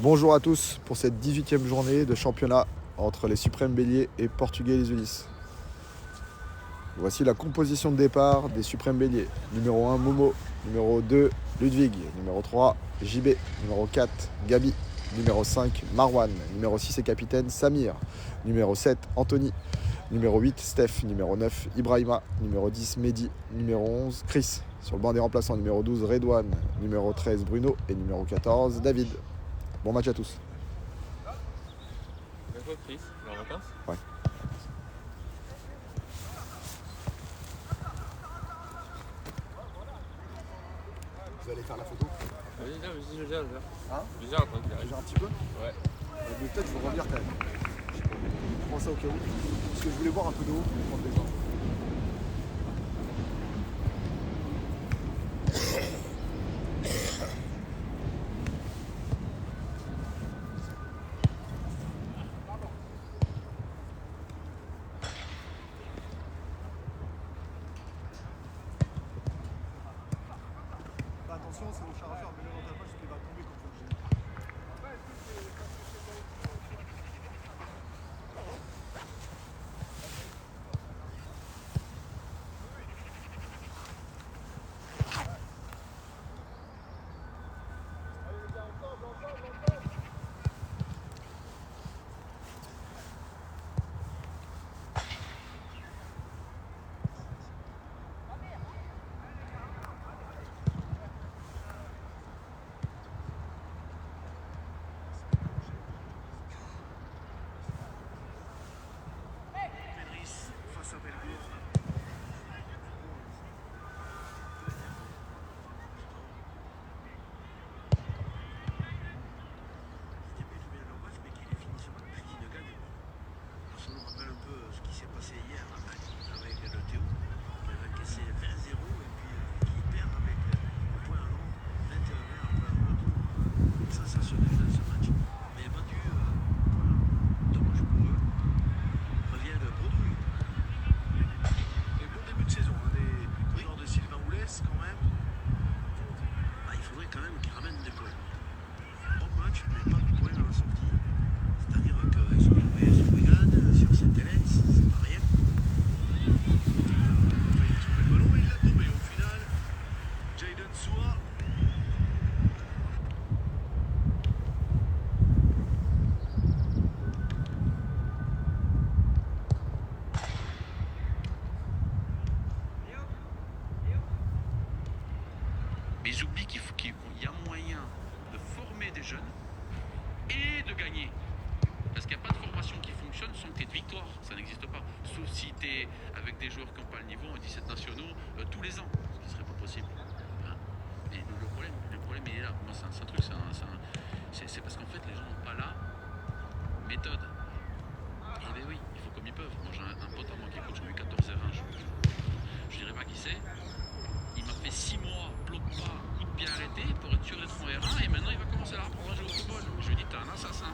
Bonjour à tous pour cette 18e journée de championnat entre les Suprêmes Béliers et Portugais Les Ulis. Voici la composition de départ des Suprêmes Béliers. Numéro 1, Momo. Numéro 2, Ludwig. Numéro 3, JB. Numéro 4, Gabi. Numéro 5, Marwan. Numéro 6 et capitaine, Samir. Numéro 7, Anthony. Numéro 8, Steph. Numéro 9, Ibrahima. Numéro 10, Mehdi. Numéro 11, Chris. Sur le banc des remplaçants, numéro 12, Redouane. Numéro 13, Bruno. Et numéro 14, David. Bon match à tous. D'accord, Chris, en vacances? Ouais. Vous allez faire la photo? Vas-y, là, vas-y, je gère. Hein? Je gère, après, tu Déjà un petit peu? Ouais. Mais peut-être je vais revenir quand même. Je prends ça au cas où. Parce que je voulais voir un peu d'eau pour prendre des gens. Attention, c'est mon chargeur, mais là dans ta poche, il va tomber quand faut que je... Mais ils oublient qu'il y a moyen de former des jeunes et de gagner. Parce qu'il n'y a pas de formation qui fonctionne sans que tu aies de victoire. Ça n'existe pas. Sauf si tu es avec des joueurs qui n'ont pas le niveau en 17 nationaux tous les ans. Ce qui ne serait pas possible. Hein. Mais le problème il est là. Moi, c'est un truc, c'est parce qu'en fait, les gens n'ont pas la méthode. Et bien oui, il faut comme ils peuvent. Moi, j'ai un pote à moi qui coach, j'ai eu 14 R1. Je dirais pas qui c'est. Il m'a fait 6 mois, bloc pas, coup de pied arrêté pour être sûr d'être en R1 et maintenant il va commencer à apprendre à jouer au football. Je lui dis, t'es un assassin.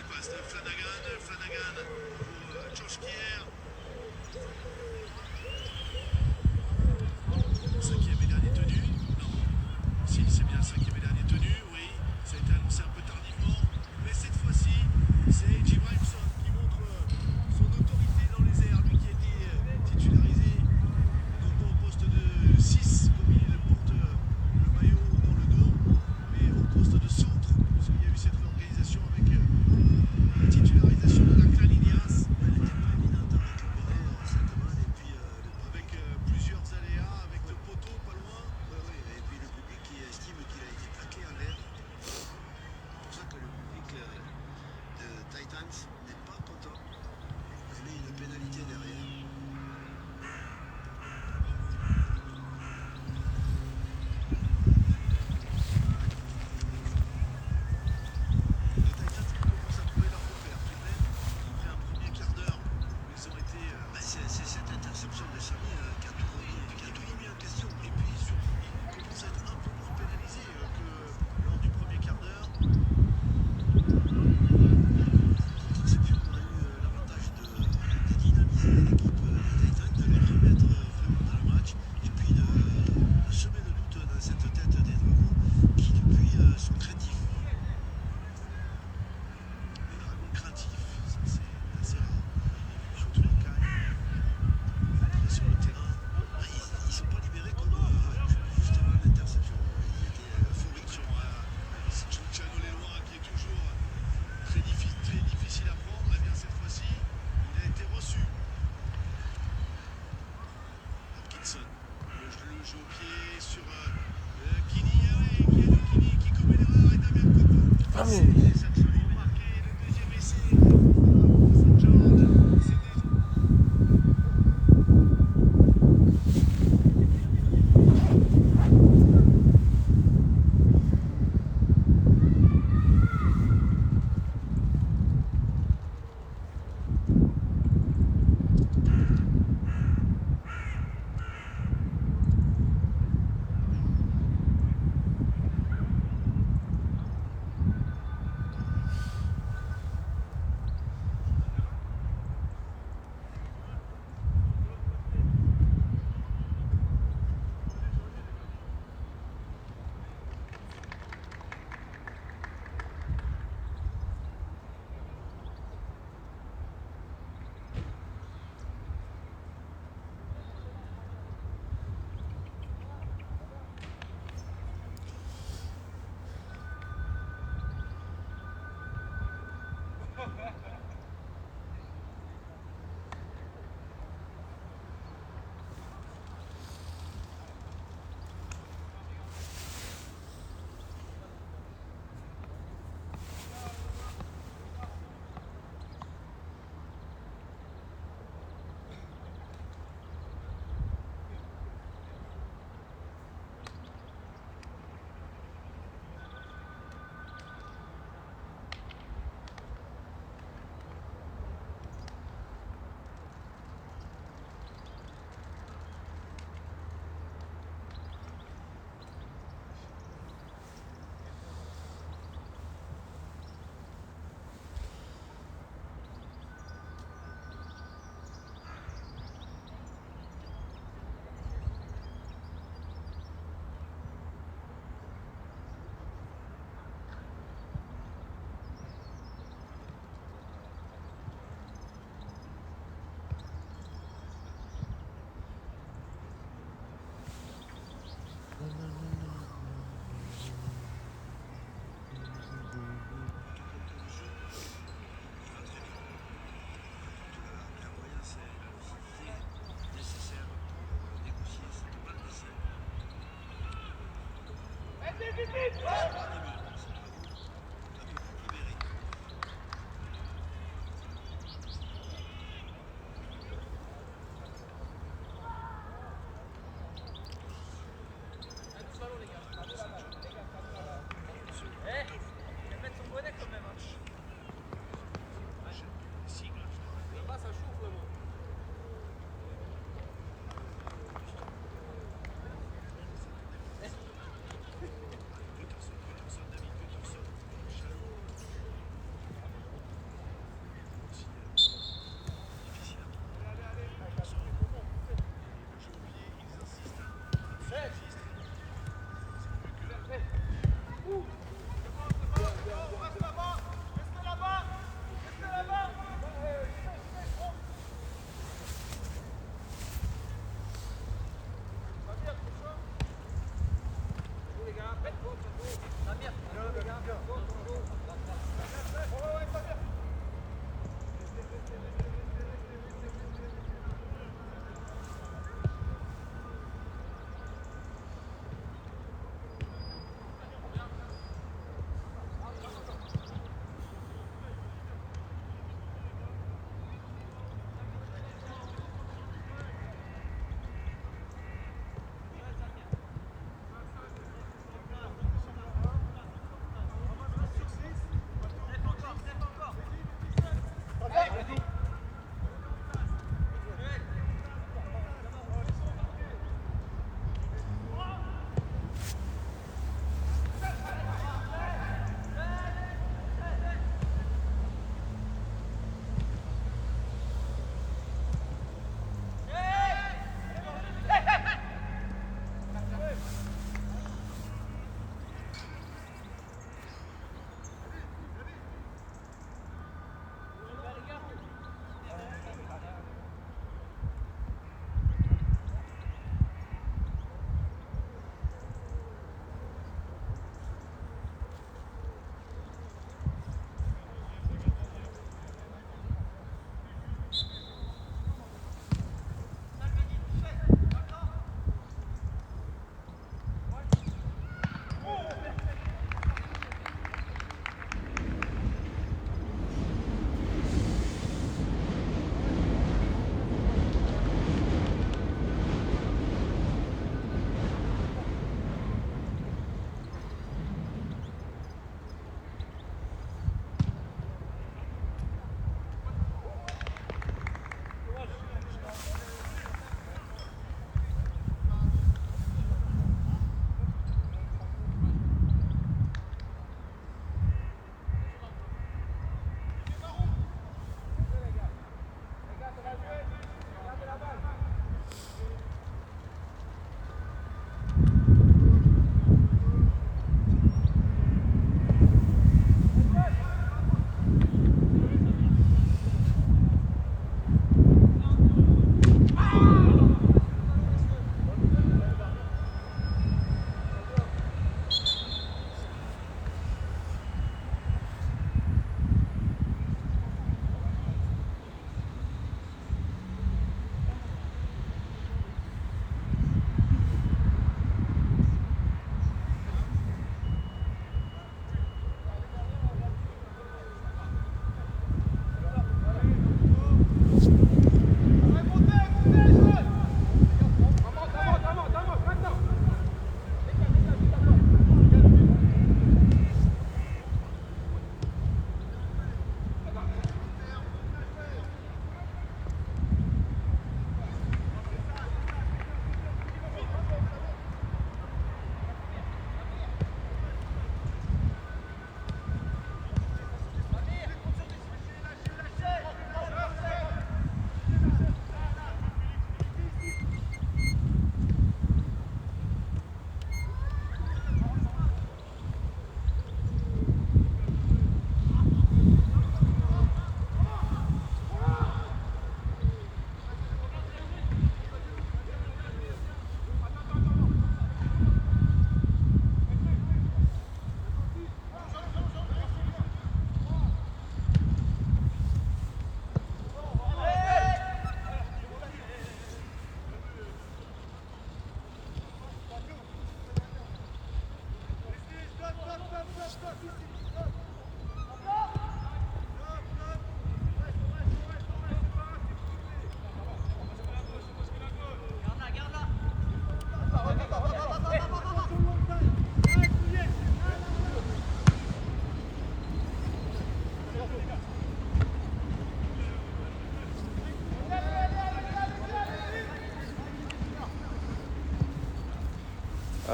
passe de Flanagan. Flanagan pour Josh Kier. Cinquième et dernier tenu. Non. Si, c'est bien le cinquième et dernier tenu. Oui, ça a été annoncé un peu tardivement. Mais cette fois-ci, c'est Jim Wilson qui montre son autorité dans les airs. Lui qui a été titularisé non pas au poste de 6, comme il porte le maillot dans le dos, mais au poste de centre. Parce qu'il y a eu cette réorganisation avec la titularisation de Lachlan Ilias. Elle n'était pas évidente avec le bras, cette balle, et puis avec plusieurs aléas, avec le poteau pas loin. Oui, et puis le public qui estime qu'il a été plaqué en l'air. C'est pour ça que le public de Titans n'est pas content. Il met une pénalité derrière. Les Titans qui commencent à trouver leur repère. Cleveland, après un premier quart d'heure où ils ont été. C'est cette interception de Samy qui a tout remis en question. Et puis surtout, ils commencent à être un peu moins pénalisés que lors du premier quart d'heure. C'est sûr qu'on a eu l'avantage de dynamiser l'équipe des Titans, de les remettre vraiment dans le match et puis de semer le doute dans cette tête des Dragons qui depuis sont craintifs. Les Dragons craintifs, ça c'est assez rare. Surtout en Caille, après sur le terrain, ils sont pas libérés comme juste avant l'interception. Ils étaient euphoriques sur Luciano Leloir qui est toujours très difficile à prendre. Eh bien cette fois-ci, il a été reçu. Hopkinson, le jeu au pied sur Kini, Kini qui commet l'erreur et Damien Coco. Les Saxons ont marqué le deuxième essai. St. John, c'est déjà.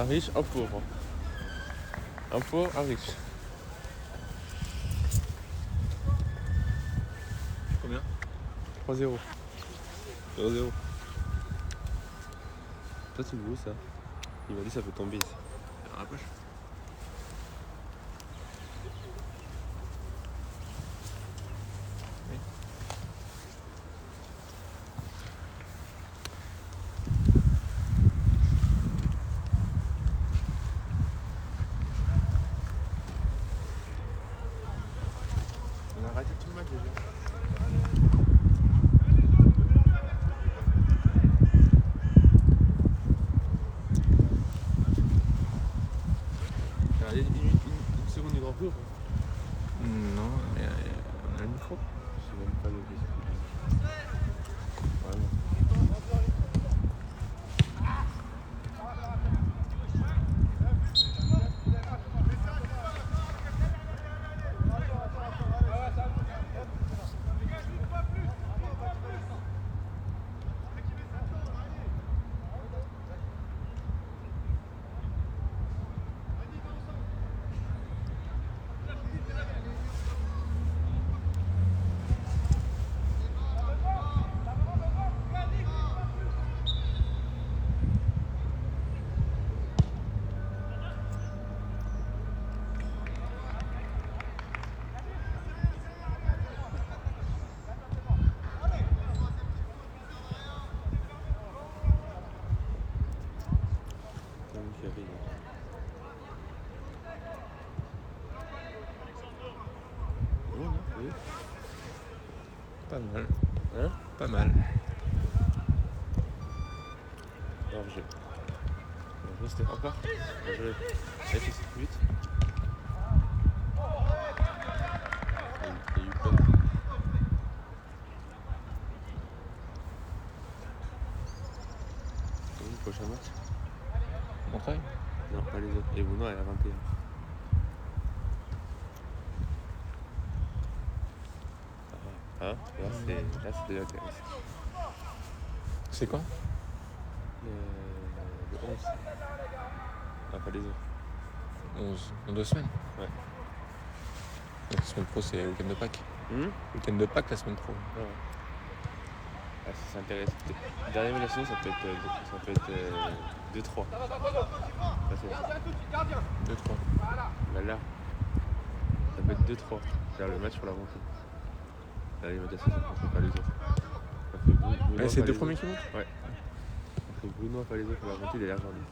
Un riche, un pauvre. Un pauvre, un riche. Combien 3-0. 0-0. Toi, tu le veux ça? Il m'a dit ça peut tomber ici. Dans la poche. On a arrêté tout le match déjà. T'as regardé une seconde du Grand Prix ou pas? Non, mais on a le micro. Je sais même pas le but. Vraiment. Pas mal. Hein? Pas mal. Hors-jeu. Hors-jeu, c'était encore. Hors-jeu. F, c'est 8. Il y a eu quoi? C'est le prochain match? Montreuil. Non, pas les autres. Et Bounois est à 21. Hein? Là, c'est déjà intéressant. C'est quoi Le 11. Ah, pas les autres. 11. Dans 2 semaines. Ouais. La semaine pro, c'est le week-end de Pâques. Week-end de Pâques, la semaine pro. Ouais. Ah, ça intéresse. Dernière évaluation, ça peut être 2-3. 2-3. Bah là, ça peut être 2-3. C'est le match pour la montée. L'alimentation, ça ne pas les autres. Ça fait Bounois, C'est pas deux les premiers autres. qui montent. Ouais. Ça fait Bounois, pas les autres pour la montée, il a l'air gentil.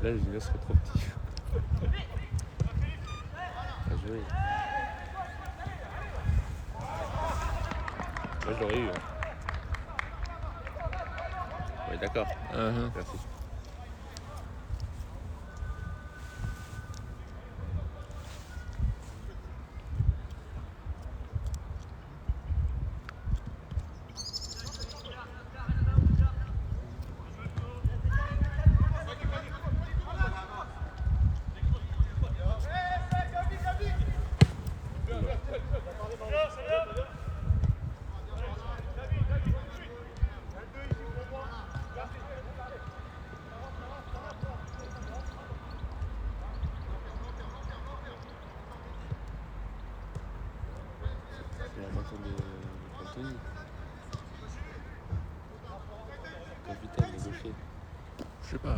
Là, Julien serait trop petit. À jouer. Moi, je l'aurais eu. Hein. Ouais, d'accord. Merci. C'est la mention de Anthony. Capitaine, le gaucher. Je sais pas.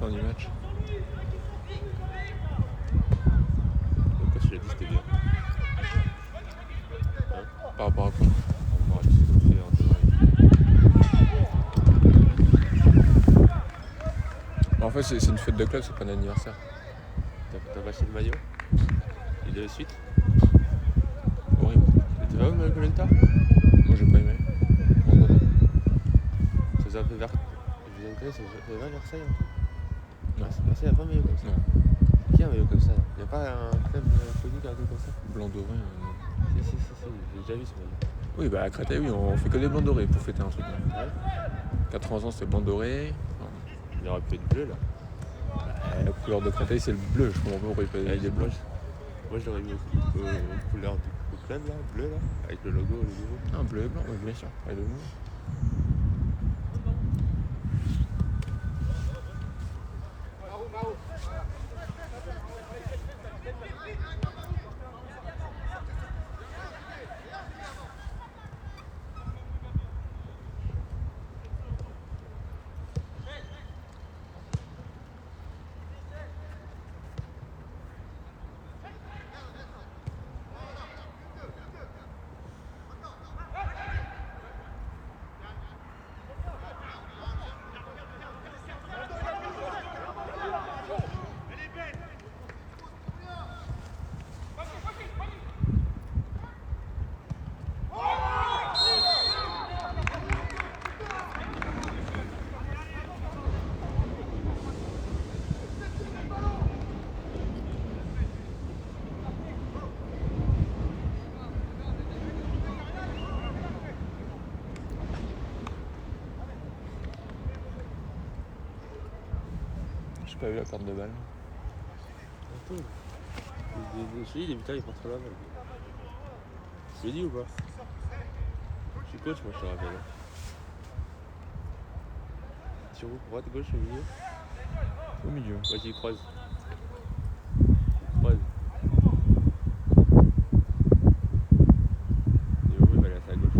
fin du match. Le coach il a dit que c'était bien. Par rapport à quoi? On va tout ce qu'on fait en théorie. En fait, c'est une fête de club, c'est pas un anniversaire. T'as pas acheté le maillot? Et de suite? Horrible. Tu vas où, Colenta? Moi, j'ai pas aimé. Pourquoi? Ça vous a fait vers. Vous avez ça vous a fait vers Versailles un peu? Non. Versailles, il n'y a pas un maillot comme ça. Non. Qui a un maillot comme ça? Il n'y a pas un club connu qui a un truc comme ça? Blanc doré. Si, j'ai déjà vu ce maillot. Oui, bah à Créteil, oui, on fait que des blancs dorés pour fêter un truc. Ouais. 80 ans, c'était blanc doré. Il aurait pu être bleu là. La couleur de Créteil, c'est le bleu. Je comprends pas pourquoi il peut y des bleus. Moi j'aurais mis aux couleurs du club là, bleu là, avec le logo, le nouveau. Ah, bleu et blanc, oui, bien sûr. Et le nouveau. J'ai pas vu la carte de balle. Attends. Je te dis, les butins ils partent sur la balle. Je l'ai dit ou pas? Je suis coach, moi je te rappelle. Sur vous, droite, gauche, au milieu? Au milieu. Moi j'y croise. Croise. Et au il va aller à sa gauche.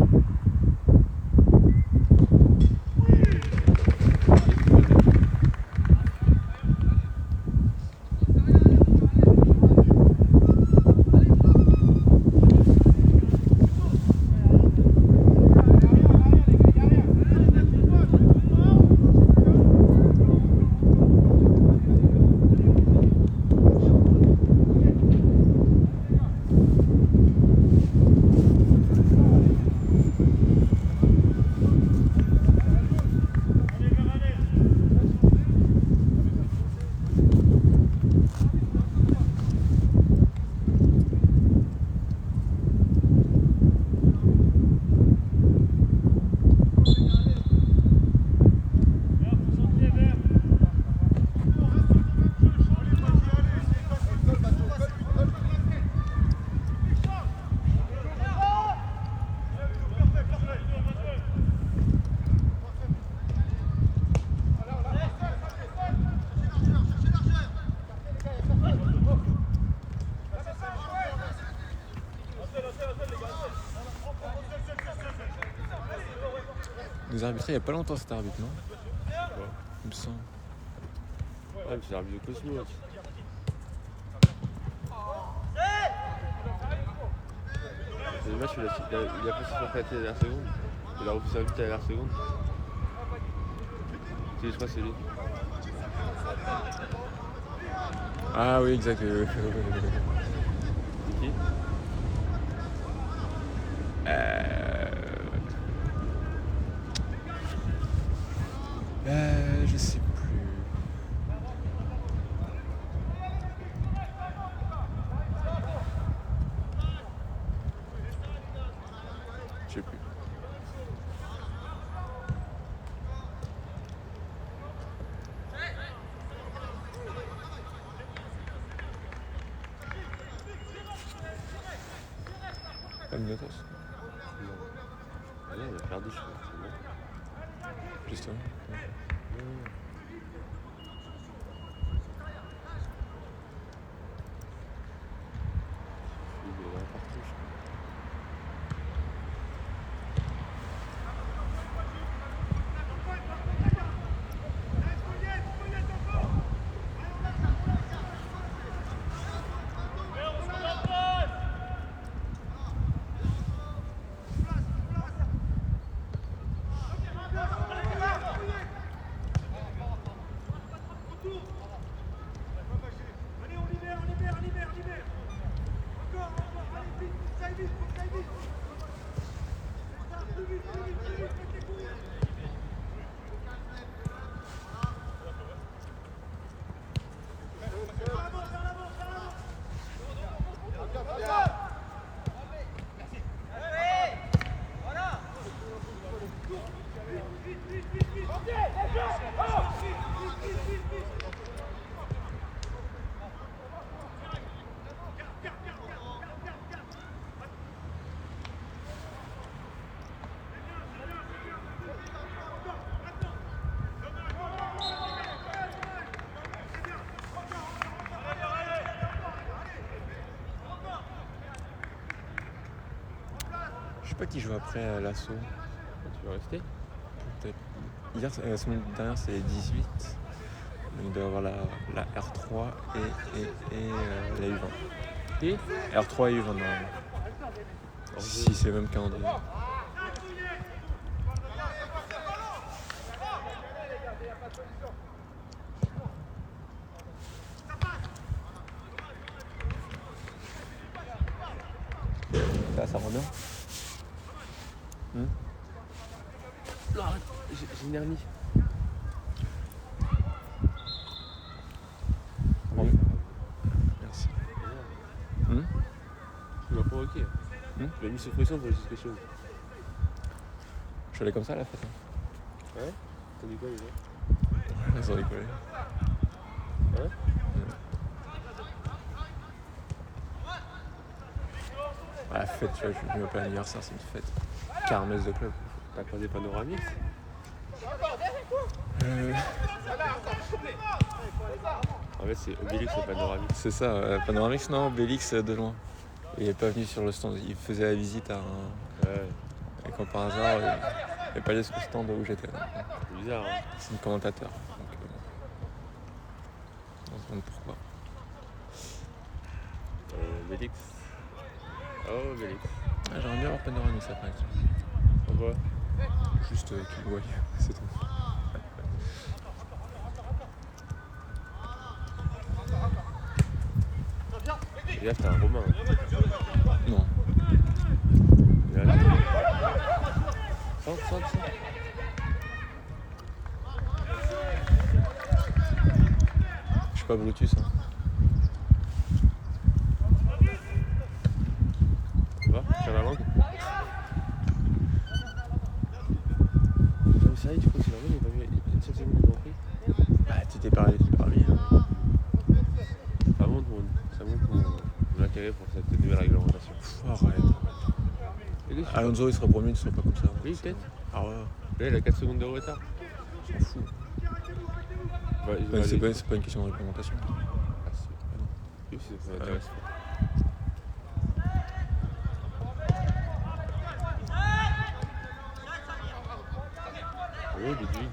Nous arbitrés il y a pas longtemps cet arbitre, non? Ouais. Il me semble. Ouais, mais c'est l'arbitre de Cosmo. Le match, il a passé sur la dernière seconde. Il a repoussé un but à la dernière seconde. Je crois que c'est lui. Ah oui, exact. C'est qui? Je sais plus. Je sais plus. Pas de notos. Ah non, il a perdu, je crois. C'est bon. Justement. Il est là partout, je crois. sais pas qui joue après l'assaut. Tu veux rester? Peut-être. Hier, la semaine dernière, c'est 18. Donc il doit y avoir la R3 et la U20. Et R3 et U20 normalement. Si c'est le même calendrier. Ça rend bien. Non, arrête, j'ai une hernie. Merci. Tu m'as provoqué. Tu m'as mis sous pression pour les suspicions. Je suis allé comme ça à la fête. Hein. Ouais? T'as dit quoi déjà? Ils ont rigolé. Ouais? À la fête, tu vois, je me pas l'anniversaire, c'est une fête. Kermesse de club. T'as croisé Panoramix? En fait, c'est Obélix et Panoramix. C'est ça, Panoramix, non, Obélix de loin. Il est pas venu sur le stand, il faisait la visite à un. Ouais, Et quand par hasard, il n'est pas allé sur le stand où j'étais. c'est bizarre, hein? C'est un commentateur. Donc, on se demande pourquoi. Obélix. Oh, Obélix. Ah, j'aimerais bien avoir Panoramix après. Pourquoi? Juste qu'il me voie, c'est tout. Et là, t'es un Romain. Hein. Non. Et là, sente. Je suis pas Bluetooth. Hein. Tu vois? Tiens la langue. Non, sérieux, tu crois que c'est normal? Il a pas vu une seule seconde de Grand Prix? Bah, tu t'es parlé, hein. Ça montre mon intérêt pour cette nouvelle réglementation. Arrête. Et lui, Alonso, il sera premier, il sera pas comme ça. oui, peut-être. Ah ouais, Là, il a 4 secondes de retard. on s'en fout. Ouais, il va C'est aller- pas une question de réglementation. Ah, si. Oui, ça m'intéresse. Oui, Ludwig.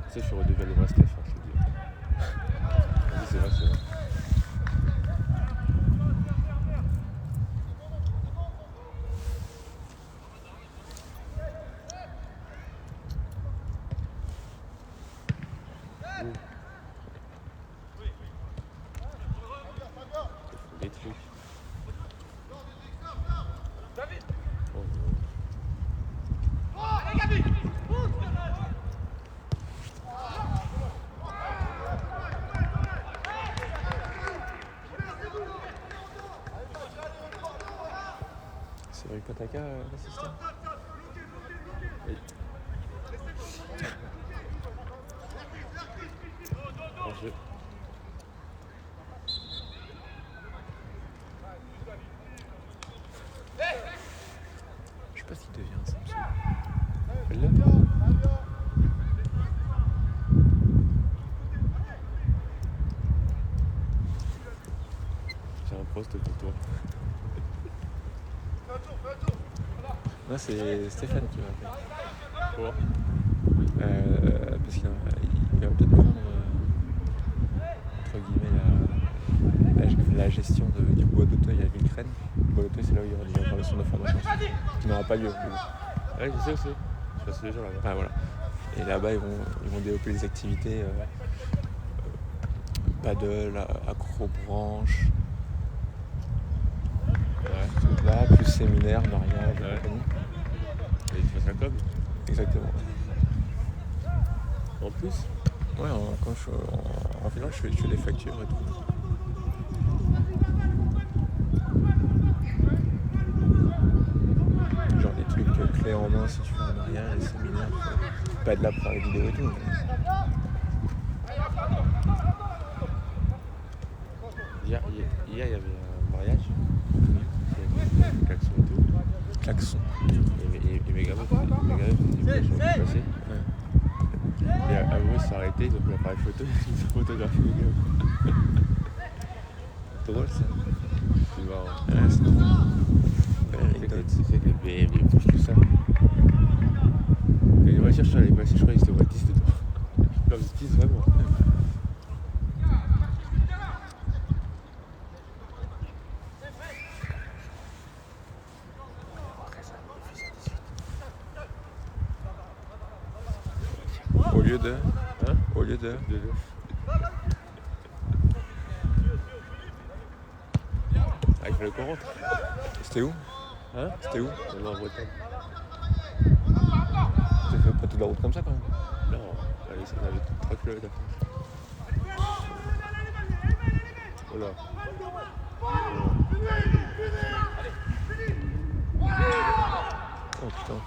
Ça, je suis redevenu le vrai Steph, hein, je te dis. Vas-y, c'est vrai. Des trucs. Oh, non. C'est vrai que Pataka, l'assistant. Oui. Hors-jeu. Je sais pas ce qu'il devient, ça me saoule. Fais-le. J'ai un poste pour toi. Là, c'est Stéphane qui m'a appelé. Quoi? Parce qu'il va peut-être prendre, entre guillemets, la gestion du bois d'Auteuil à Villecrène. Le bois d'Auteuil, c'est là où il y aura des opérations de formation qui n'aura pas lieu. Ouais, je sais aussi. Je passe tous les jours là-bas. Ah, voilà. Et là-bas, ils vont développer les activités paddle, acrobranche, tout là, plus séminaire, mariage, Ouais. compagnie. Et tu fasses la com? Exactement. En plus? Ouais, quand je suis en finale, je fais des factures et tout. Genre des trucs clés en main si tu fais un mariage, des séminaires, pas de là pour faire les vidéos et tout. Hier, il y avait un mariage. Il y avait klaxon et tout. Klaxon. Et mes gamins faisaient du bruit sur le passé. Et à un moment, ils se sont arrêtés, ils ont pris l'appareil photo, ils ont photographié les gamins. C'est drôle ça. C'est marrant. Ouais, c'est drôle. Belle anecdote. C'est que les BM, les touches, tout ça. Et les voitures, je suis passé, je crois qu'ils étaient au moins 10 dedans. Non, mais 10 vraiment. Au lieu de. Hein? Au lieu de. Ah, il fallait qu'on rentre. C'était où? Hein? C'était où? On est en Bretagne. T'as fait pas toute la route comme ça quand même? Non, allez, ça avait 3 km à faire. Oh là. Oh putain.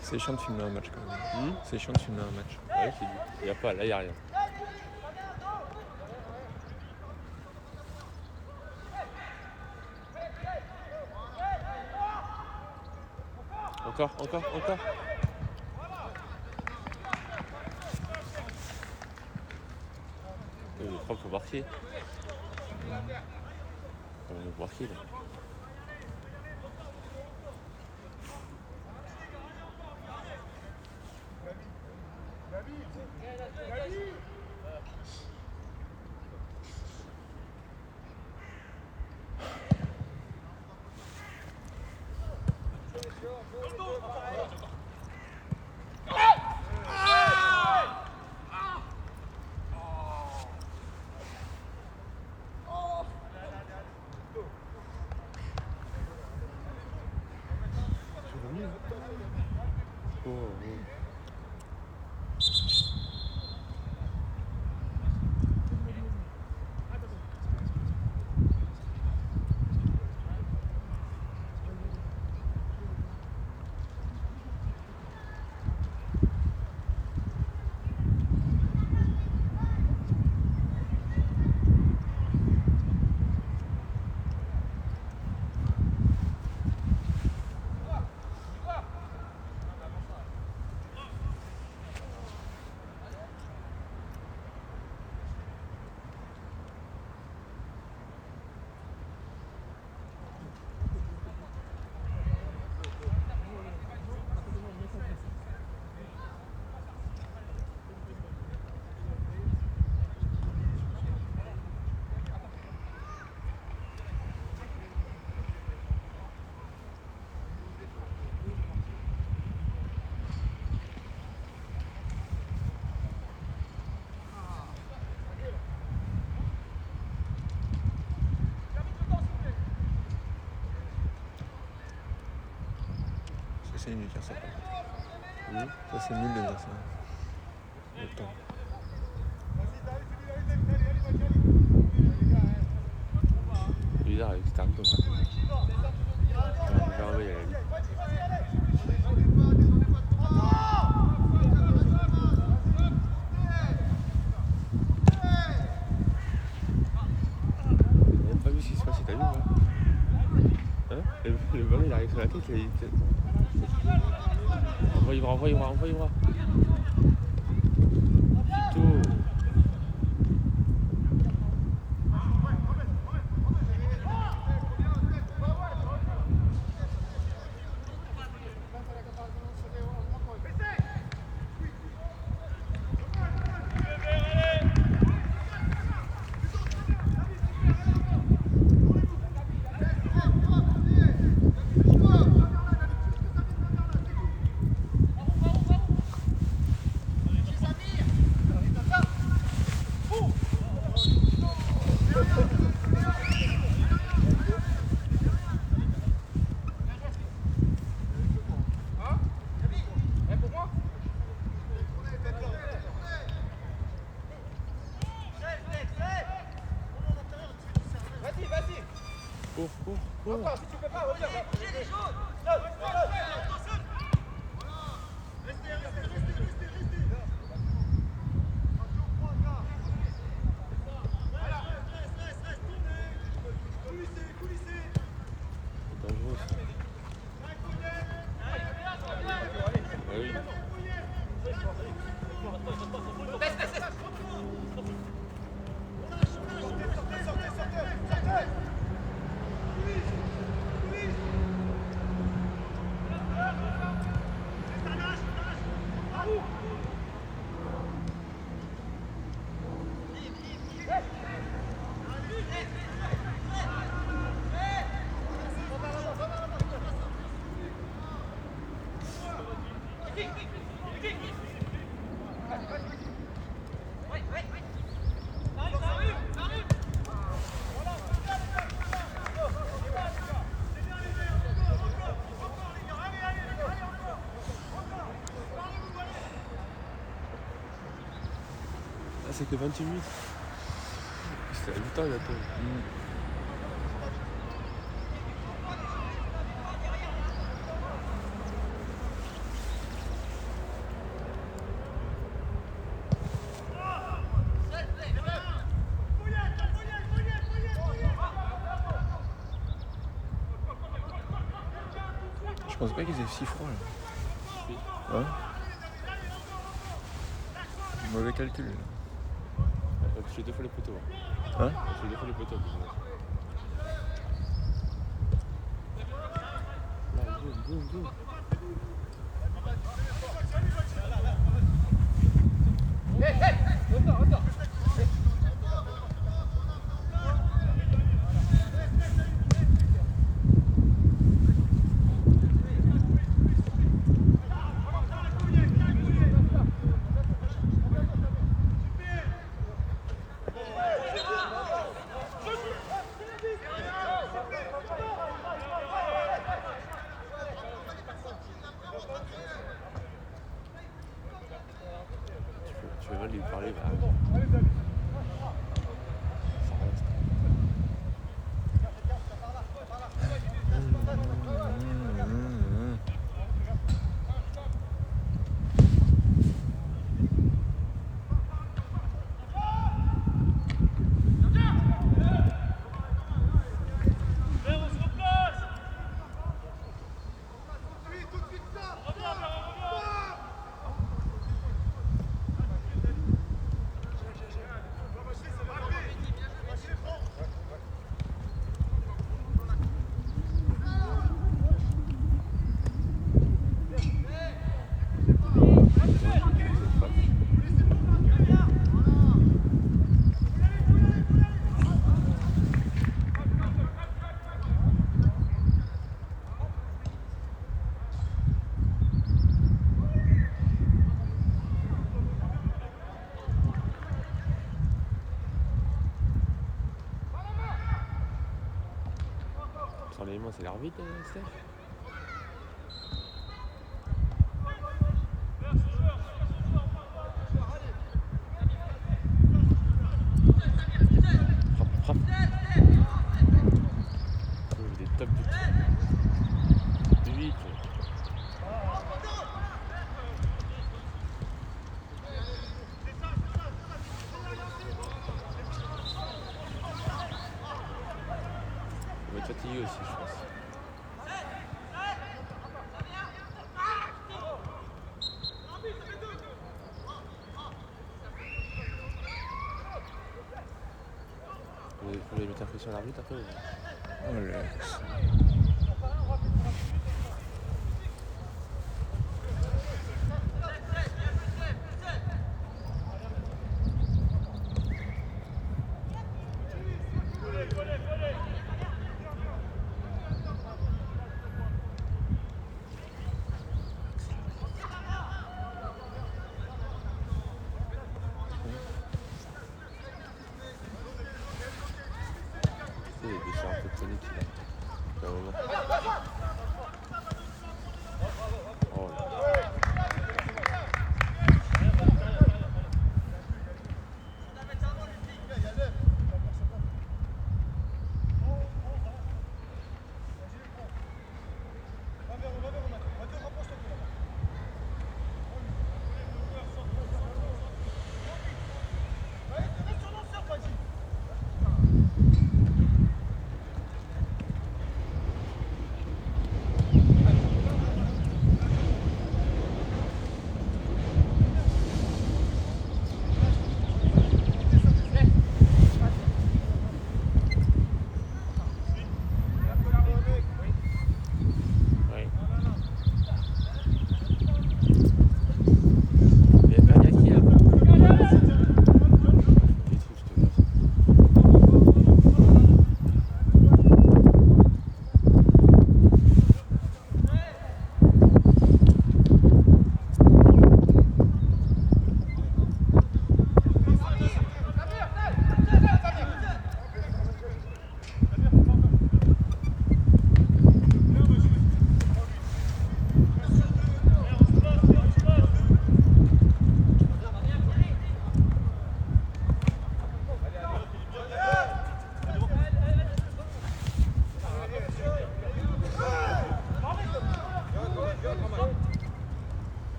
C'est chiant de filmer un match quand même. C'est chiant de filmer un match. Ouais, c'est dit. Y a pas, là, y a rien. Encore. Je crois qu'il faut marquer. On va marquer là. C'est nul de dire ça. Ça c'est nul de dire ça. Le temps. C'est bizarre avec cette arme comme ça. Genre, il y a la ligne. On n'a pas vu ce qui se passe, t'as vu là? Hein? Le ballon il arrive sur la tête, il a dit. Envoie, Putain. quoi? C'est dangereux ça. Ah oui. Ah, c'est que 28 minutes. C'est à 8 ans bientôt. Je pense pas qu'ils aient si froid là. Hein? Mauvais calcul. Là. On a touché 2 fois les poteaux. Hein? On a touché 2 fois les poteaux. Là, boum, boum, boum. Tu vas mal lui parler, bah. Ça reste. Sur les mains, c'est l'arbitre, Steph? Frappe, frappe. Oh, il est top but. Plus vite. Il va être fatigué aussi, je pense. Vous voulez mettre un feu sur l'arbitre après? Oh là. Tu sais, il y a des sortes de toniques là.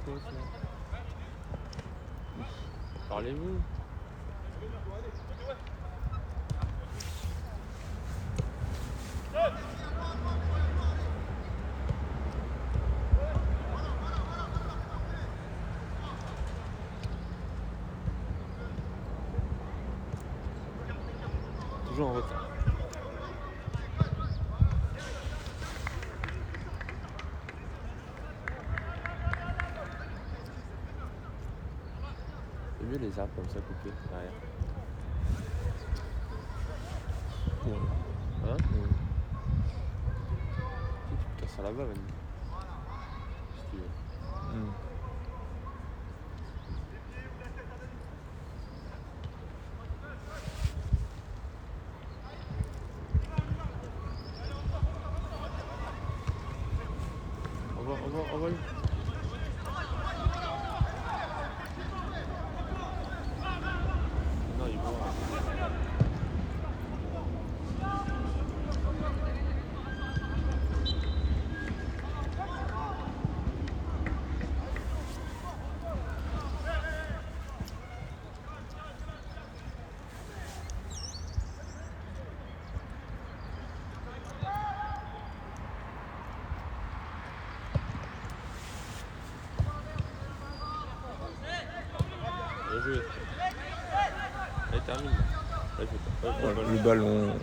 quoi ça? Parlez-vous. Toujours en retard. C'est mieux les arbres comme ça coupés derrière. Hein? Tu peux t'asseoir là-bas, Manu. Si tu veux. Envoie. Non, il va. Bien joué. Allez, termine. Le ballon.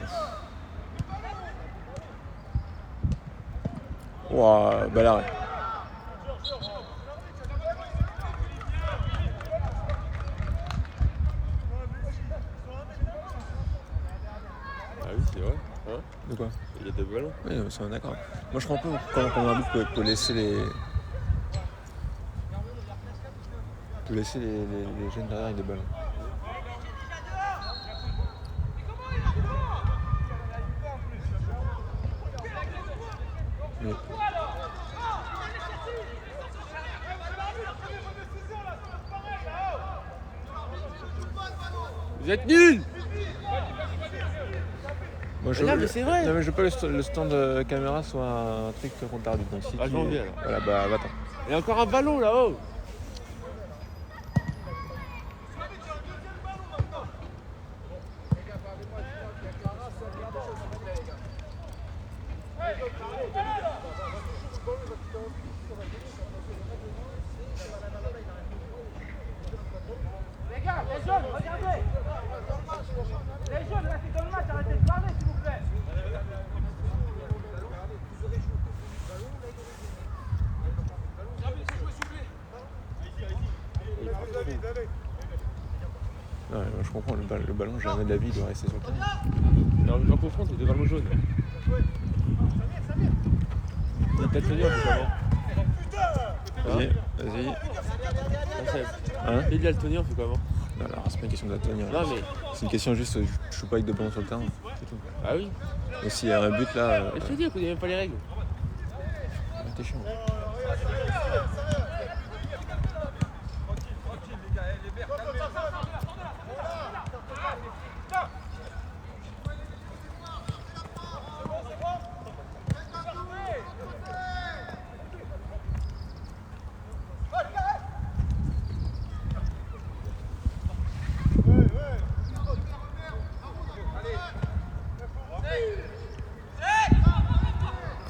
Ouah, bel arrêt. Ah oui, c'est vrai. Hein? De quoi? Il y a deux ballons. Oui, c'est d'accord. Moi je comprends pas quand un arbitre peut laisser les jeunes derrière avec des ballons. Mais... Vous êtes nuls! Moi, Non, mais c'est vrai! Non, mais je veux pas que le stand caméra soit un truc contre l'arbitre. Donc si Ah, je m'en viens, alors. Voilà, bah va-t'en. Il y a encore un ballon là-haut! Les gars, les jeunes, regardez! Les jeunes, restez dans le match, arrêtez de parler s'il vous plaît! Ouais, moi, je comprends, le ballon, jamais de la vie, il doit rester sur le terrain. Alors, je vais confondre, c'est deux ballons jaunes. Il peut-être tenir, c'est comment? Vas-y. Hein? Il y a le tenir, on fait comment? Non, alors, c'est pas une question de la tenir. Non, mais. C'est une question juste, je joue pas avec deux ballons sur le terrain, c'est tout. Ah oui? Et s'il y a un but là. Je te dis, vous n'avez même pas les règles. T'es chiant.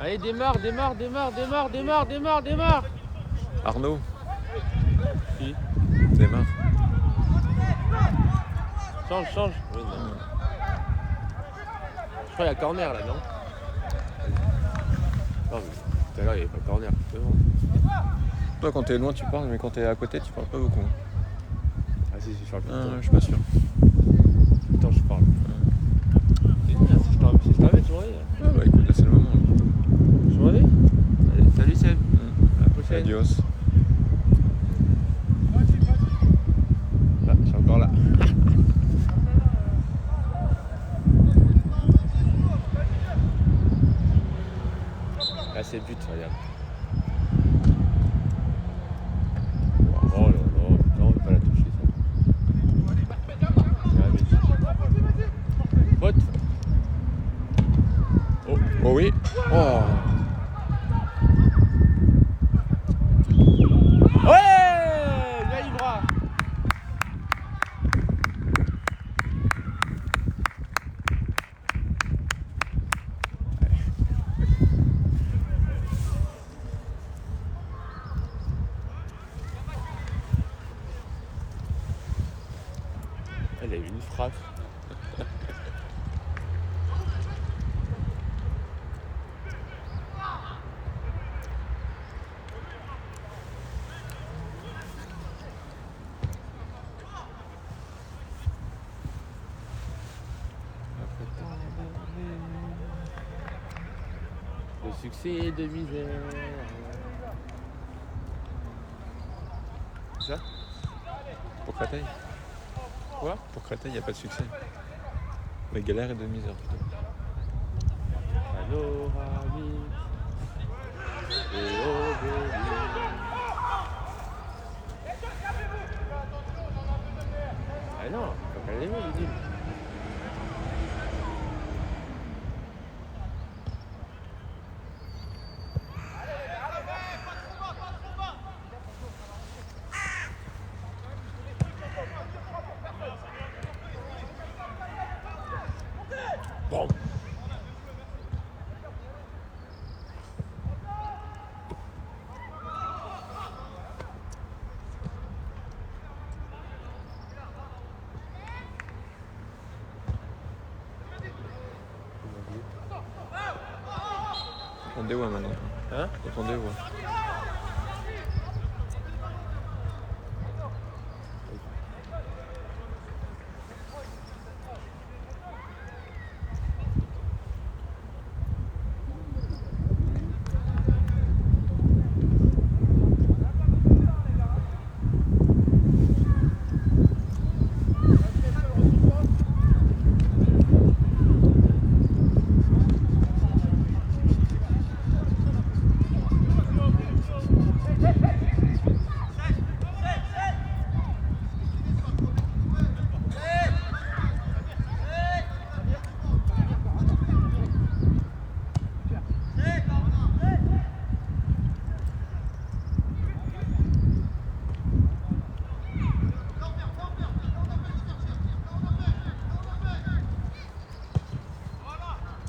Allez, démarre! Arnaud. Qui? Démarre. Change. Oui, non. Je crois qu'il y a corner là, non? Non, mais tout à l'heure il n'y avait pas corner. C'est bon. Toi, quand t'es loin, tu parles, mais quand t'es à côté, tu parles pas beaucoup. Ah si, je parle plus. Je suis pas sûr. Attends, je parle. C'est bien, si je t'invite, tu vois. Ah bah écoute, là, c'est le moment. Là. Je m'en vais. Allez, salut Seb. À la prochaine. Adios. Ah, je suis encore là. Là, c'est le but, regarde. Oh là là, putain, on ne peut pas la toucher, ça. Faute. Oh oui. Oh. eu une frappe. Le succès de misère. Ça Pour Créteil. Quoi? Pour Créteil, il n'y a pas de succès. La galère est de misère plutôt. Panoramique et obélis. Ah non, faut qu'elle l'aimer, il dit. Bon. On dévoie maintenant. Hein? On dévoie.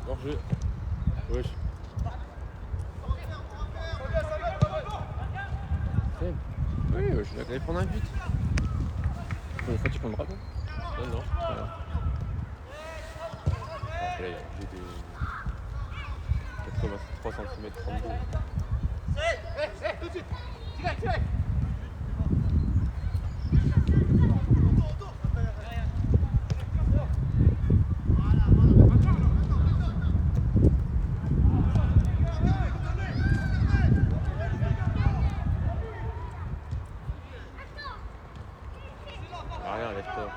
Hors-jeu. Wesh. Seb. Oui, je suis d'accord. Allez prendre un but. Une fois, tu prends le drapeau. Non, non. Voilà. Après, j'ai des 83 cm 32. Tout de suite. Tirez. Rien, lève-toi.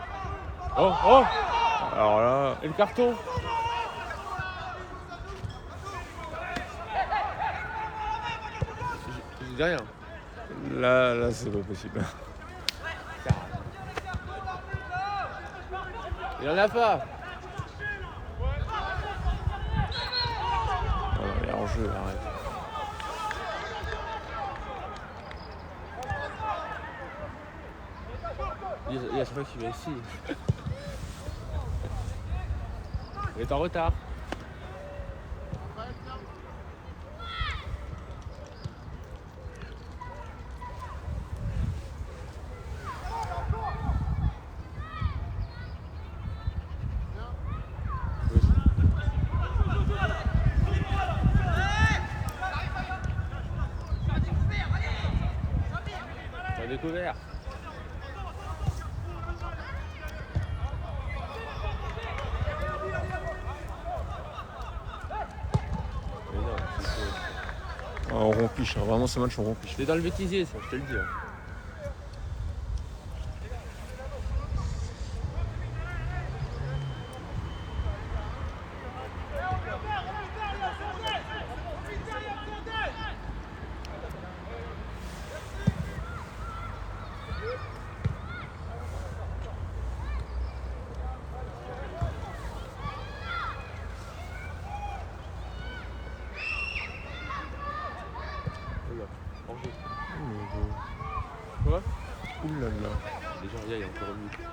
Oh, oh! Alors là, Et le carton? Je dis rien. là, c'est pas possible. Il en a pas. Voilà, il y a hors-jeu, arrête. Il y a chaque fois qu'il va ici. Il est en retard. T'as découvert. Mais non, On rompiche, hein. Vraiment ce match on rompiche. t'es dans le bêtisier, ça, je te le dis. Hein. Oula, hors-jeu. Quoi? Ouh là là. Déjà, il y a encore mieux.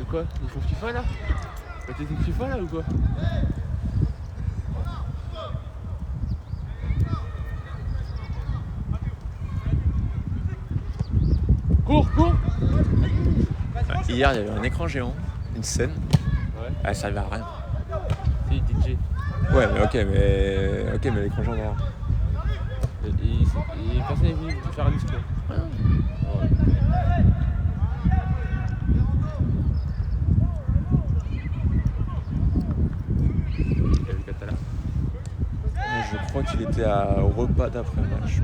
Quoi? Ils font FIFA là? T'as été FIFA là ou quoi? Cours, cours! Hier, il y avait un écran géant, une scène. Ouais. Elle servait à rien. C'est DJ. Ouais, mais ok, mais l'écran géant derrière. Et personne n'est venu faire un discours. Ouais. Il y avait Catala. Je crois qu'il était au repas d'après-match.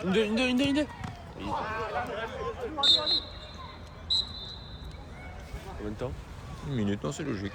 Une deux. Combien de temps? 1 minute, non, c'est logique.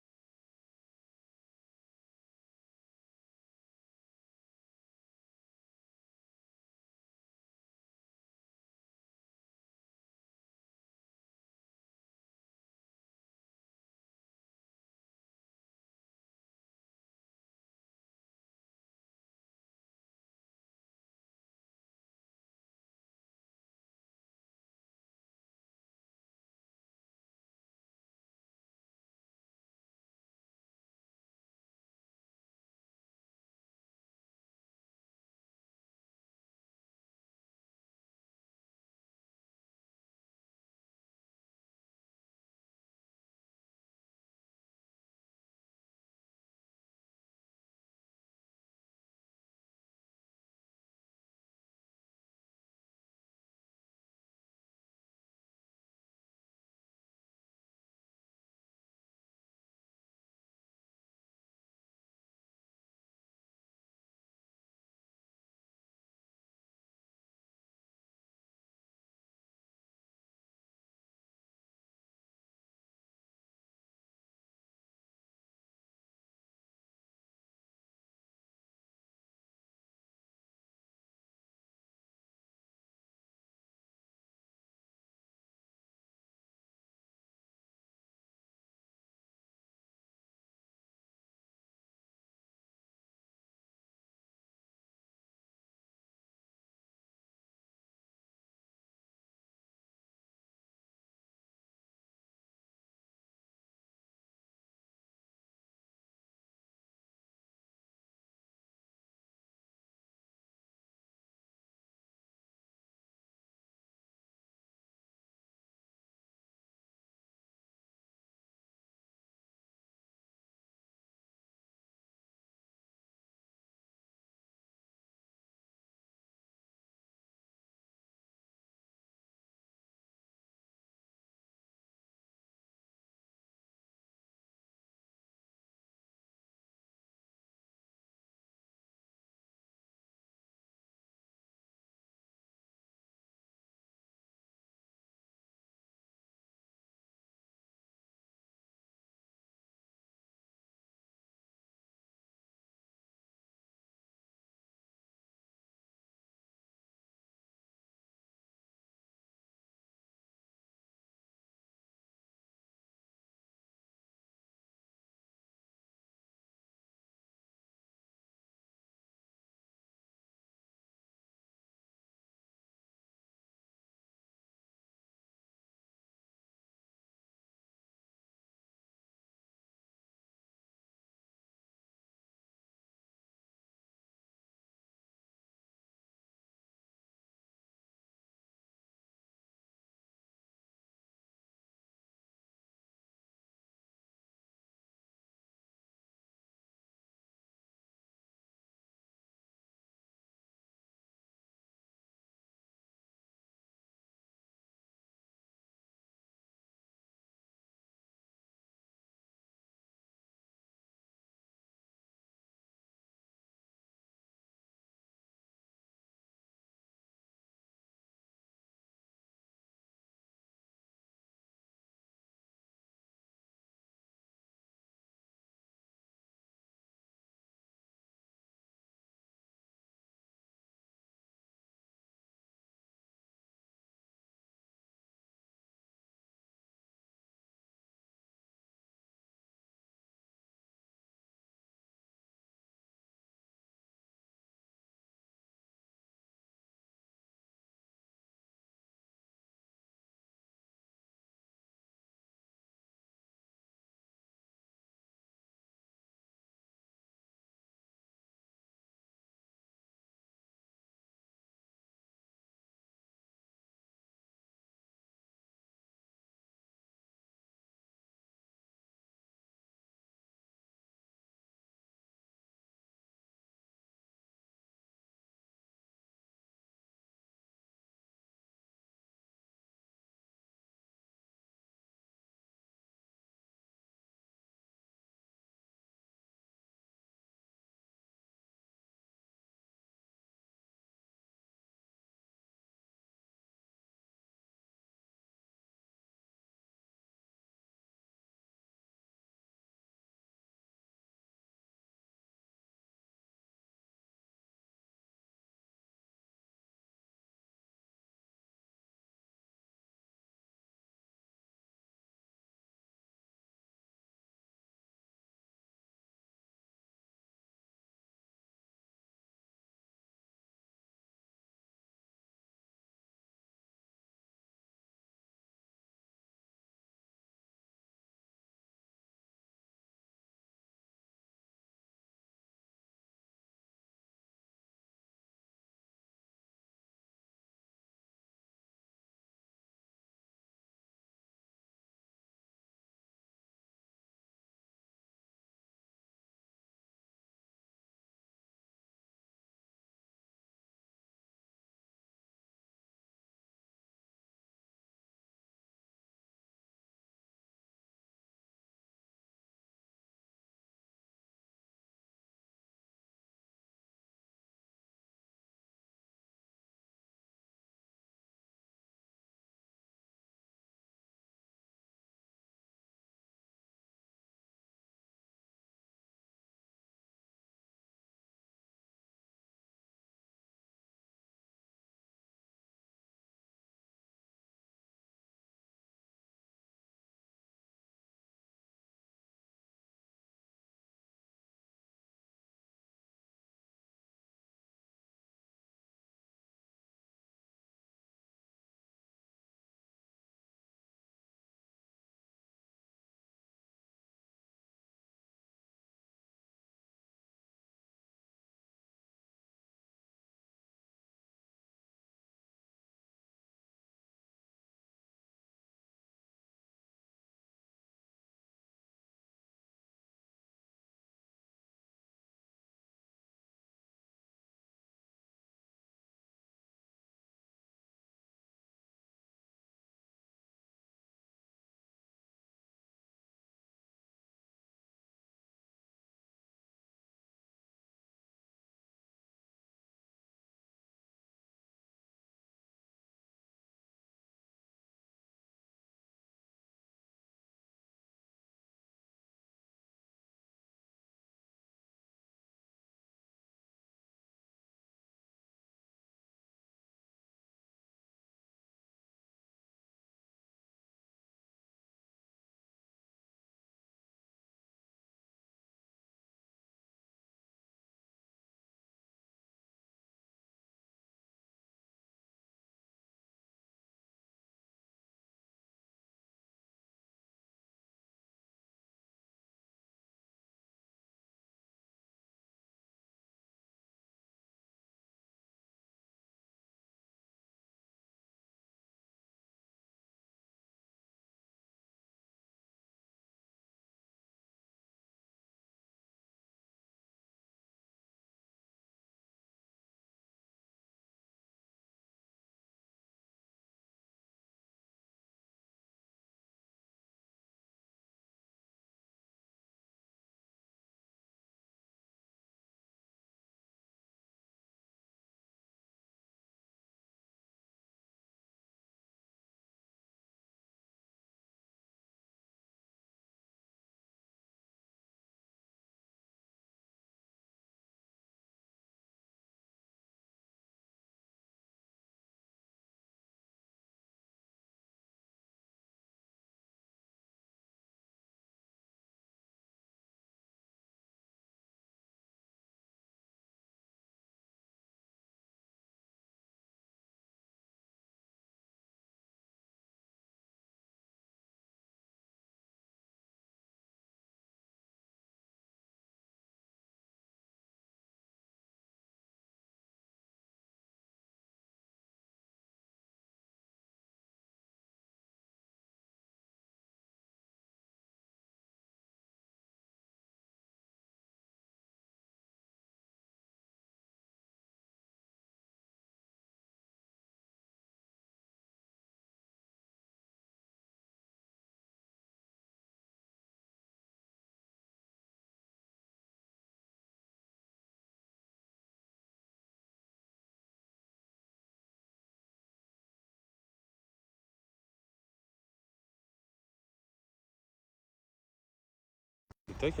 Toi qui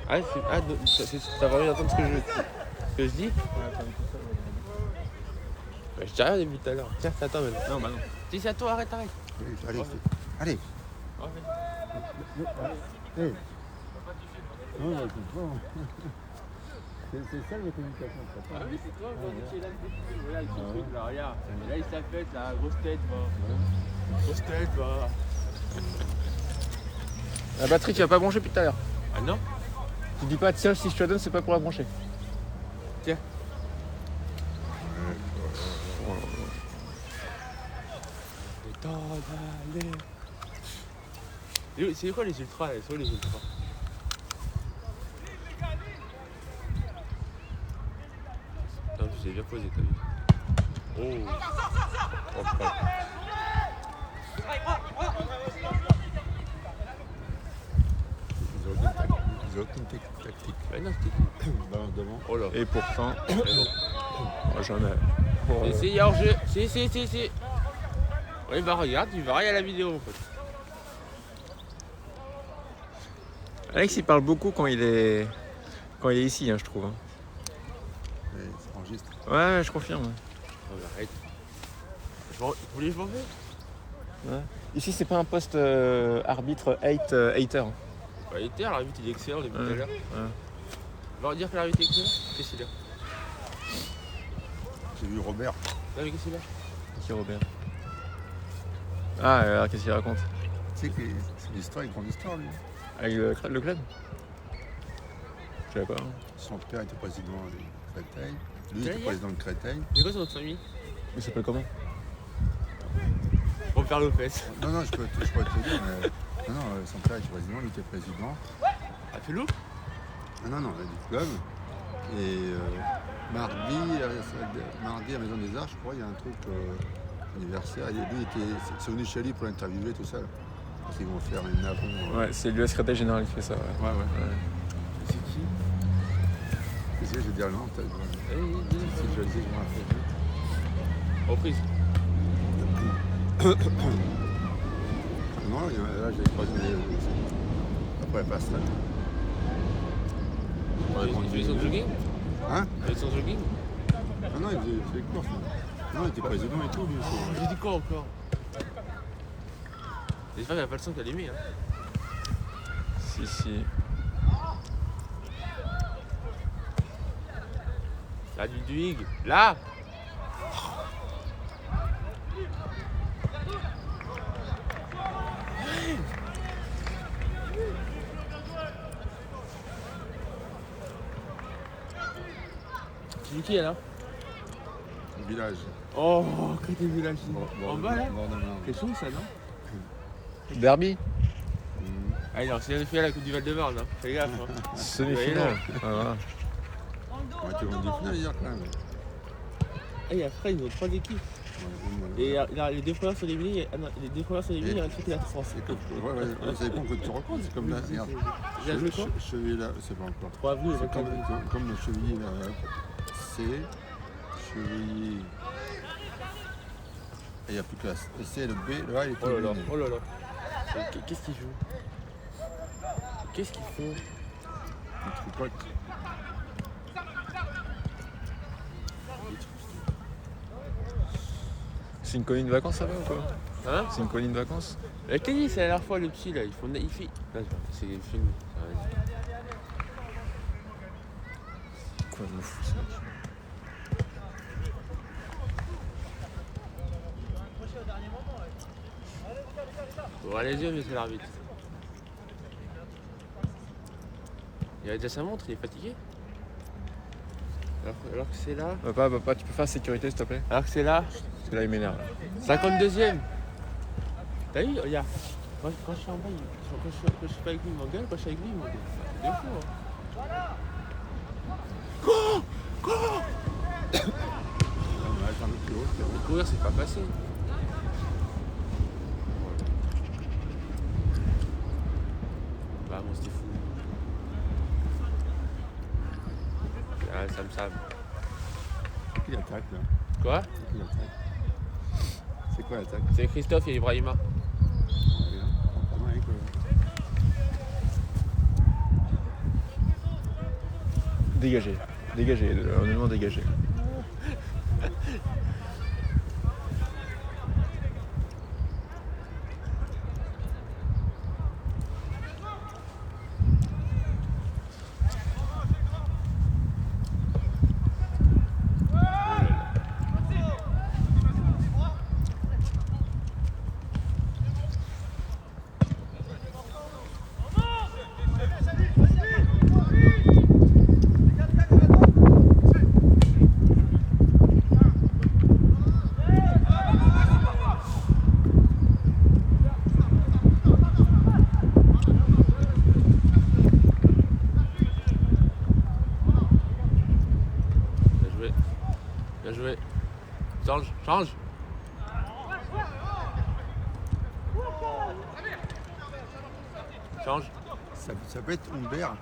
ah, t'as pas envie d'entendre ce que je dis? Bah, je dis rien depuis tout à l'heure. Tiens, c'est à toi maintenant. Non, bah non. Si, c'est à toi, arrête. Allez, allez. Hey. Non, là, c'est ça la communication. Ah oui, c'est toi, qui est là depuis. Regarde, ce truc là, regarde. Et là, il s'appelle la grosse tête, va. Grosse tête, va. La batterie, tu vas pas brancher depuis tout à l'heure. Ah non? Tu dis pas, tiens, si je te la donne, c'est pas pour la brancher. Tiens. Le temps d'aller. C'est quoi les ultras là? C'est quoi les ultras? Non, je l'ai bien posé, t'as vu? Oh! Oh putain. Ils ont aucune tactique. Bah non, c'était cool. Balance devant. Oh là. Et pourtant, oh, jamais. C'est hors jeu. Si. Oui, bah regarde, tu verras, il y a la vidéo en fait. Alex, il parle beaucoup quand il est ici, hein, je trouve. Hein. Et ça enregistre. Ouais, je confirme. Non, mais arrête. Vous voulez que je m'en vais? Ouais. Ici, c'est pas un poste arbitre hater. Bah, il était, l'arbitre il est excellent depuis tout à l'heure. Ouais. On va dire que l'arbitre est excellent? Qu'est-ce qu'il a? J'ai vu Robert. Non, mais qu'est-ce qu'il a? Qui Robert? Ah, alors qu'est-ce qu'il raconte? Tu sais que c'est l'histoire, une grande histoire, lui. Avec le club? Je savais pas. Hein. Son père était président de Créteil. Lui Tu était l'as président de Créteil. C'est quoi son autre famille? Il s'appelle comment? Robert Lopez. Non, je peux te dire, mais... Non, son père était président, lui était président. À Felou? Non, du club. Et mardi, à la Maison des Arts, je crois, il y a un truc anniversaire. Et lui, c'est venu chez lui pour l'interviewer, tout ça. Là. Parce qu'ils vont faire une avant. Ouais, c'est le secrétaire général qui fait ça. Ouais. Ouais. C'est qui? Qu'est-ce que je vais dire non? Oui. Si je le dis, je me rappelle. Reprise. Non, là, j'ai croisé après la passerelle. Il faisait son jogging? Hein? Il faisait son jogging? Non, il faisait les courses. Non, il était président et tout, lui. J'ai dit quoi encore? J'espère qu'il n'y a pas le son qui est allumé. Hein. Si. Là, du Hig. Là! Tu dis qui là? Le village. Oh, côté village. En bas là? Bordeaux-Nord. C'est chaud ça, non? Derby? Ah non, c'est une à la Coupe du Val-de-Marne, hein. Fais gaffe. Hein. Semi-finale. Voilà. On était en demi-finale hier quand même. Ah, et après, ils ont 3 équipes. Et les deux premières sont éliminées, les deux premières sont éliminées, il y a un truc la France. Ouais, ça dépend que tu rencontres, c'est comme là. Regarde. J'ai joué quoi? Cheville là, c'est pas encore. 3 avril, C'est comme le cheville là. C, cheville. Il n'y a plus que la C, le B, le A, il est Oh là là, éliminé. oh là là. Qu'est-ce qu'ils jouent? Qu'est-ce qu'ils font? Ils tricotent. C'est une colonie de vacances, ça va ou quoi? Hein? C'est une colonie de vacances? Je t'ai dit, c'est la dernière fois le petit là, ils font. Il fait. Là, c'est le film. Quoi, je me fous ça. Ouvrez les yeux, monsieur l'arbitre. Il a déjà sa montre, il est fatigué. Alors que c'est là. Papa, tu peux faire sécurité s'il te plaît? Alors que c'est là. Parce que là, il m'énerve. 52e. T'as vu, regarde. Quand je suis en bas, quand je suis pas avec lui, il m'engueule. Quand je suis avec lui, il m'engueule. C'est de fou, hein. Cours! Courir, c'est pas passé. Bah, bon, c'était fou. Ah, ça me sape. Qui attaque là? Quoi? Qui attaque? C'est quoi l'attaque? C'est Christophe et Ibrahima. Dégagé. Dégagé, honnêtement dégagé. Bien joué. Bien joué. Change, change. Change. Ça peut être Humbert.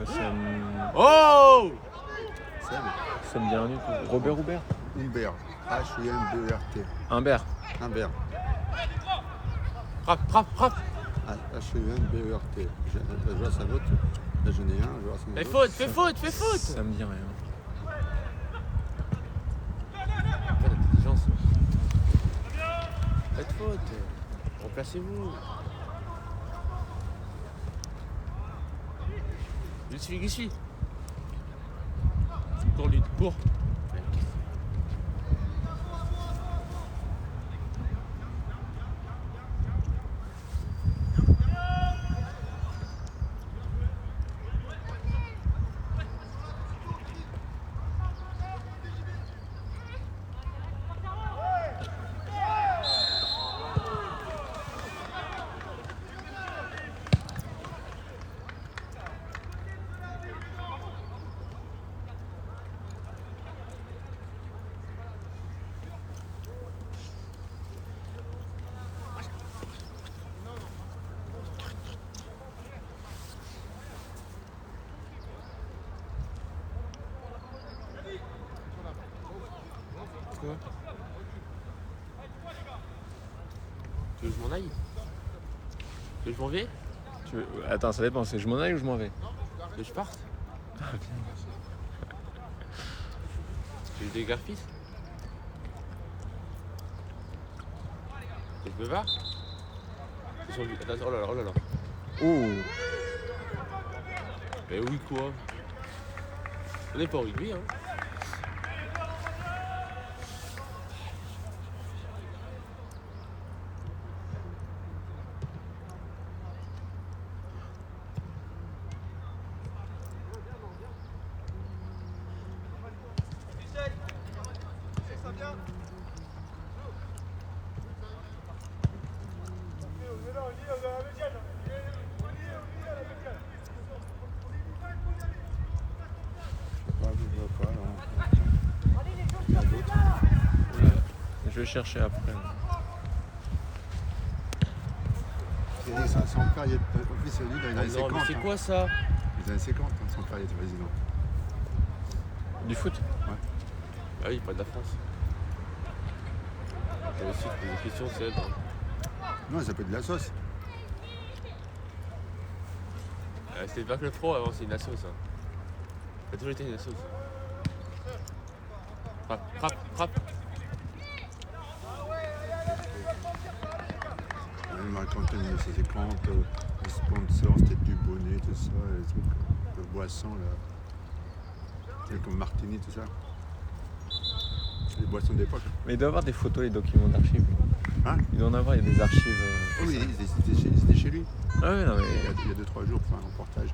Ça me... Oh! Seb. Ça me dit rien du tout. Robert Houbert. Humbert. H-U-M-B-E-R-T. Humbert. Humbert. Frappe, frappe, frappe. H-U-M-B-E-R-T. Je vois sa vote. Là j'en ai un, je vois son Fais vote. faute, fais faute, fais faute. Ça me dit rien. Pas d'intelligence. Faites faute. Remplacez-vous. Lui suis. Cours, lui, cours. Quoi? Tu veux que je m'en aille? Tu veux que je m'en vais? Attends, ça dépend, c'est je m'en aille ou je m'en vais? Tu veux que je parte? Tu veux des garfis? Je me barre? Attends, oh là là, oh là là. Oh. Mais oui quoi? On n'est pas au rugby hein. Je vais chercher après. Il a dit son père, il est officiel dans les années Non 50. mais c'est quoi ça? Les années 50, son père il était président. Du foot? Ah oui, pas de la France. Toi aussi tu poses des questions, c'est elle. Non, ça peut être de la sauce. C'était pas que le pro avant, c'est une asso ça. Ça a toujours été une asso. Frappe, frappe, frappe. Même Marc Antoine 1950, les sponsors, c'était du bonnet, tout ça, les trucs de boissons là. Comme Martini, tout ça. Les boissons d'époque. Mais il doit y avoir des photos, les documents d'archives. Hein? Il doit en avoir, il y a des archives. Oui, ils étaient chez lui. Ah oui, non mais. Il y a 2-3 jours pour un reportage.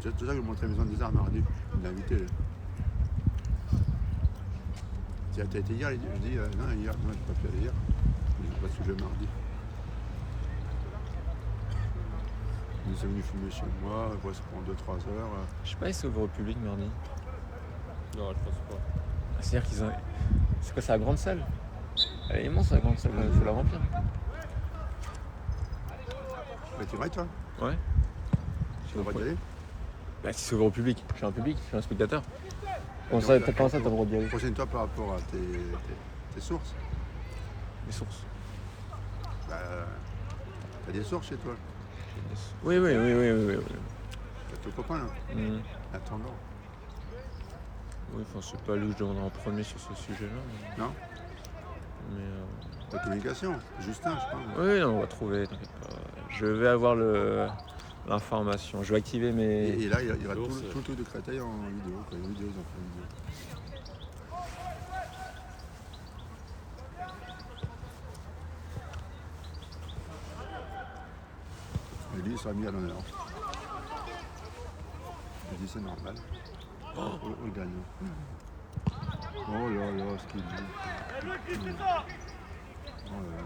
C'est tout ça que je montrais Maison des Arts mardi. Il m'a invité. T'as été hier? Je dis non, hier, non, j'ai pas pu aller hier. Je pas su le mardi. Ils sont venus fumer chez moi, voici pendant 2-3 heures. Je sais pas, ils sont ouverts au public mardi. Non, je pense pas. C'est-à-dire qu'ils ont. C'est quoi, c'est la grande salle? Elle est immense la grande salle, il faut la remplir. Mais tu irais toi? Ouais. Tu devrais y aller? Bah si c'est ouvert au public, je suis un public, je suis un spectateur. Comment ça, t'as le droit d'y aller? Renseigne-toi par rapport à tes sources. Les sources. Bah, t'as des sources chez toi. Oui. C'est ton copain, là. Mm. Attendant. Oui, enfin, c'est pas lui que je demanderai en premier sur ce sujet-là. Non Mais La communication. Justin, je pense. oui, non, on va trouver, t'inquiète pas. Je vais avoir l'information. Je vais activer mes. Et là, il y aura tout L'ours. le truc de Créteil en vidéo. Quoi. Une vidéo, ils ont fait une vidéo. Et lui, il sera mis à l'honneur. Il dit c'est normal. Oh, le gagnant. Oh là là, ce qu'il dit. Oh là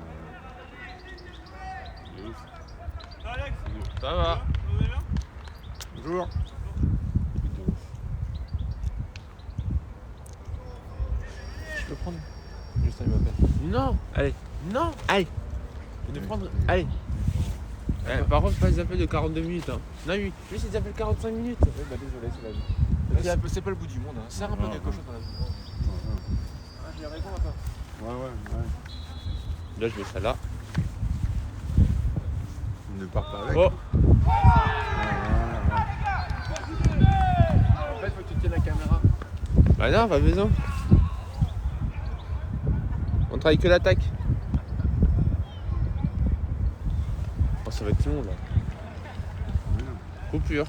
là. Ça va. Bonjour. Je peux prendre. Justin, il m'appelle. Non. Allez. Non. Allez. Je vais prendre. Allez. Par contre, pas des appels de 42 minutes. Hein. Non, lui, c'est des appels de 45 minutes. Oui, bah désolé, c'est la vie. C'est pas le bout du monde. Hein. Serre un peu quelque chose dans la vie. Ah, j'ai raison, là. Ouais. Là, je mets ça là. Il ne part pas avec. Oh. Voilà. En fait, faut que tu tiennes la caméra. Bah non, pas besoin. On travaille que l'attaque. Oh, ça va être long là. Coupure.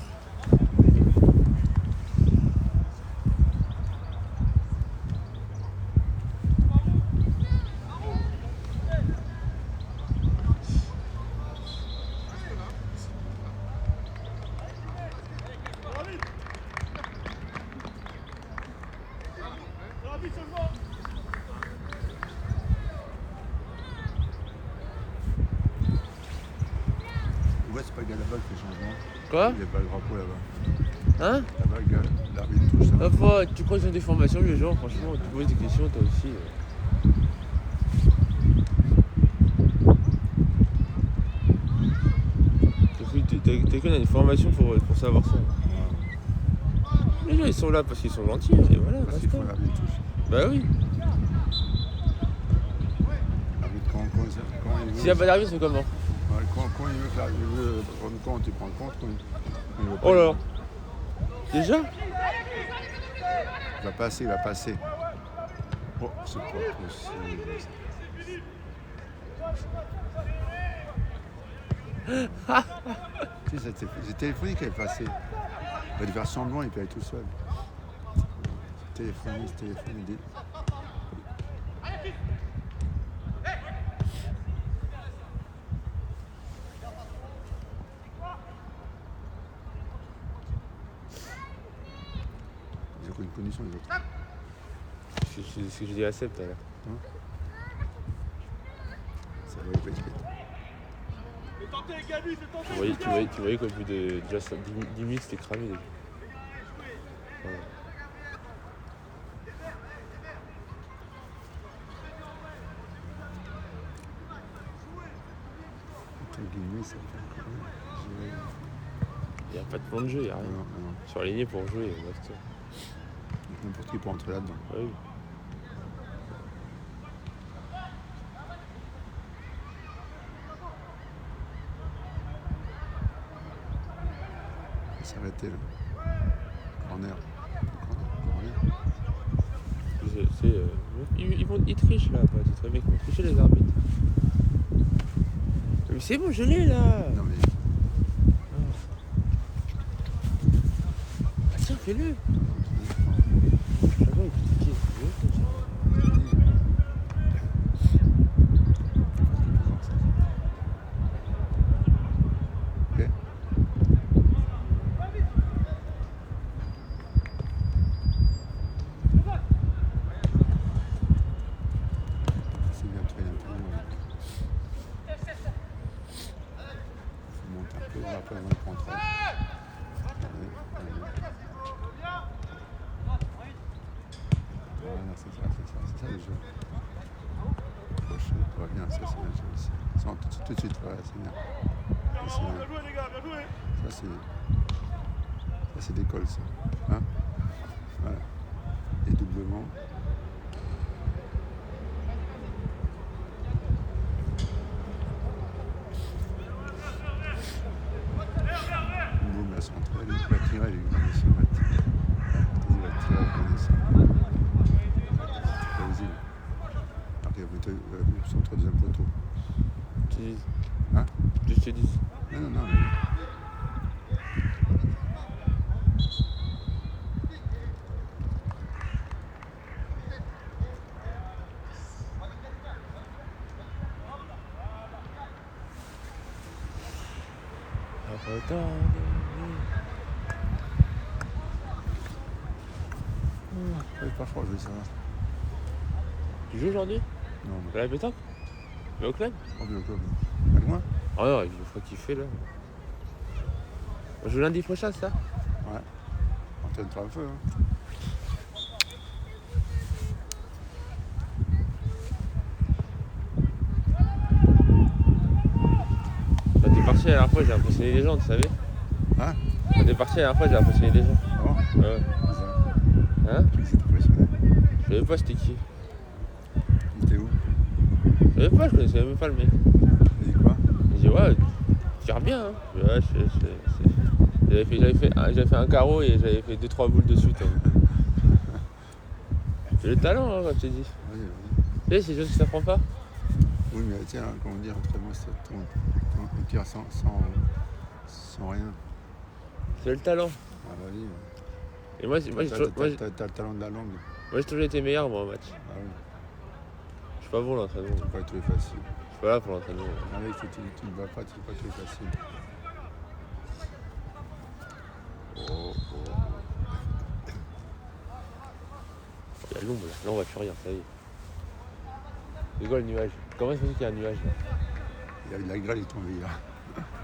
Ouais, c'est pas Galaba qui fait changement. Quoi? Il n'y a pas le drapeau là-bas. Hein? Là-bas, l'arbitre touche ça. Tu crois qu'ils ont des formations les gens, franchement, tu poses des questions toi aussi. T'es qu'on a une formation pour savoir ça. Les gens ils sont là parce qu'ils sont gentils, et voilà. Parce qu'il faut l'arbitre touche. Bah oui. L'arbitre, quand il veut. S'il n'y a pas d'arbitre, c'est comment? Ouais, quand il veut faire, il veut prendre compte, il prend compte. Quand il veut pas, Oh là. Déjà? il va passer. Oh, c'est pas possible. Tu sais, c'est téléphonique qui est passé. Il va lui faire semblant et puis aller tout seul. C'est téléphonique. Ils ont une condition, les autres. C'est ce que j'ai dit à Seb tout à l'heure. Ça va être vite. Tu voyais qu'au bout de déjà 10 minutes, c'était cramé déjà. Ouais. Entre guillemets, ça fait quand même jouer. Il n'y a pas de plan de jeu, il n'y a rien. Non. Sur la lignée pour jouer, basta. N'importe qui peut entrer là-dedans. Ah oui. Il s'est arrêté là. Corner. Ils trichent là, pas du très bien qu'ils vont tricher les arbitres. Mais c'est bon, je l'ai là. Non mais Ah tiens, fais-le. Avant, il critiquait. ok. C'est bien très bien. Il faut monter un peu après avant le contrôle. Voilà, c'est ça le jeu. Crochet, ouais, bien, ça c'est bien le jeu aussi. Ça, tout de suite, ouais, c'est bien. Ça, c'est bien. Ça c'est d'école ça. Hein, voilà. Et doublement. qui a monté centre deuxième poteau. Je te dis. Hein? Je te dis. Non, non, non. Mais... pas froid, je vais savoir. Tu joues aujourd'hui? Non, À la pétanque? Mais au club? on est au club. Avec moi? Ah non, il faut kiffer là. On joue lundi prochain, ça? Ouais. On tiendra un feu. Hein. Quand t'es parti la dernière fois, j'ai impressionné les gens, tu savais? Hein? Quand t'es parti la dernière fois, j'ai impressionné les gens. Ah bon? Ouais. Bizarre. Hein? Qui s'est impressionné? Je savais pas c'était qui. Il était où? Je savais pas, je connaissais même pas le mec. Il a dit quoi? Il dit ouais, tu tires bien hein. Ouais, j'avais fait un carreau et j'avais fait 2-3 boules de suite. Hein. J'ai le talent hein, comme je t'ai dit. Oui, oui. Tu sais, c'est des choses que ça prend pas. Oui, mais tiens, comment dire, entraînement, c'est on tire sans rien. C'est le talent. Ah bah oui. Et moi, j'ai T'as le talent de la langue. toujours été meilleur moi en match. Ah oui. Je suis pas bon l'entraînement. Tu peux pas être facile. Je suis pas là pour l'entraînement. Avec tu ne vas pas, tu ne peux pas être facile. Il y a l'ombre là. Là on va plus rien, ça y est. C'est quoi le nuage? Comment est-ce qu'il y a un nuage là? La grêle est tombée là.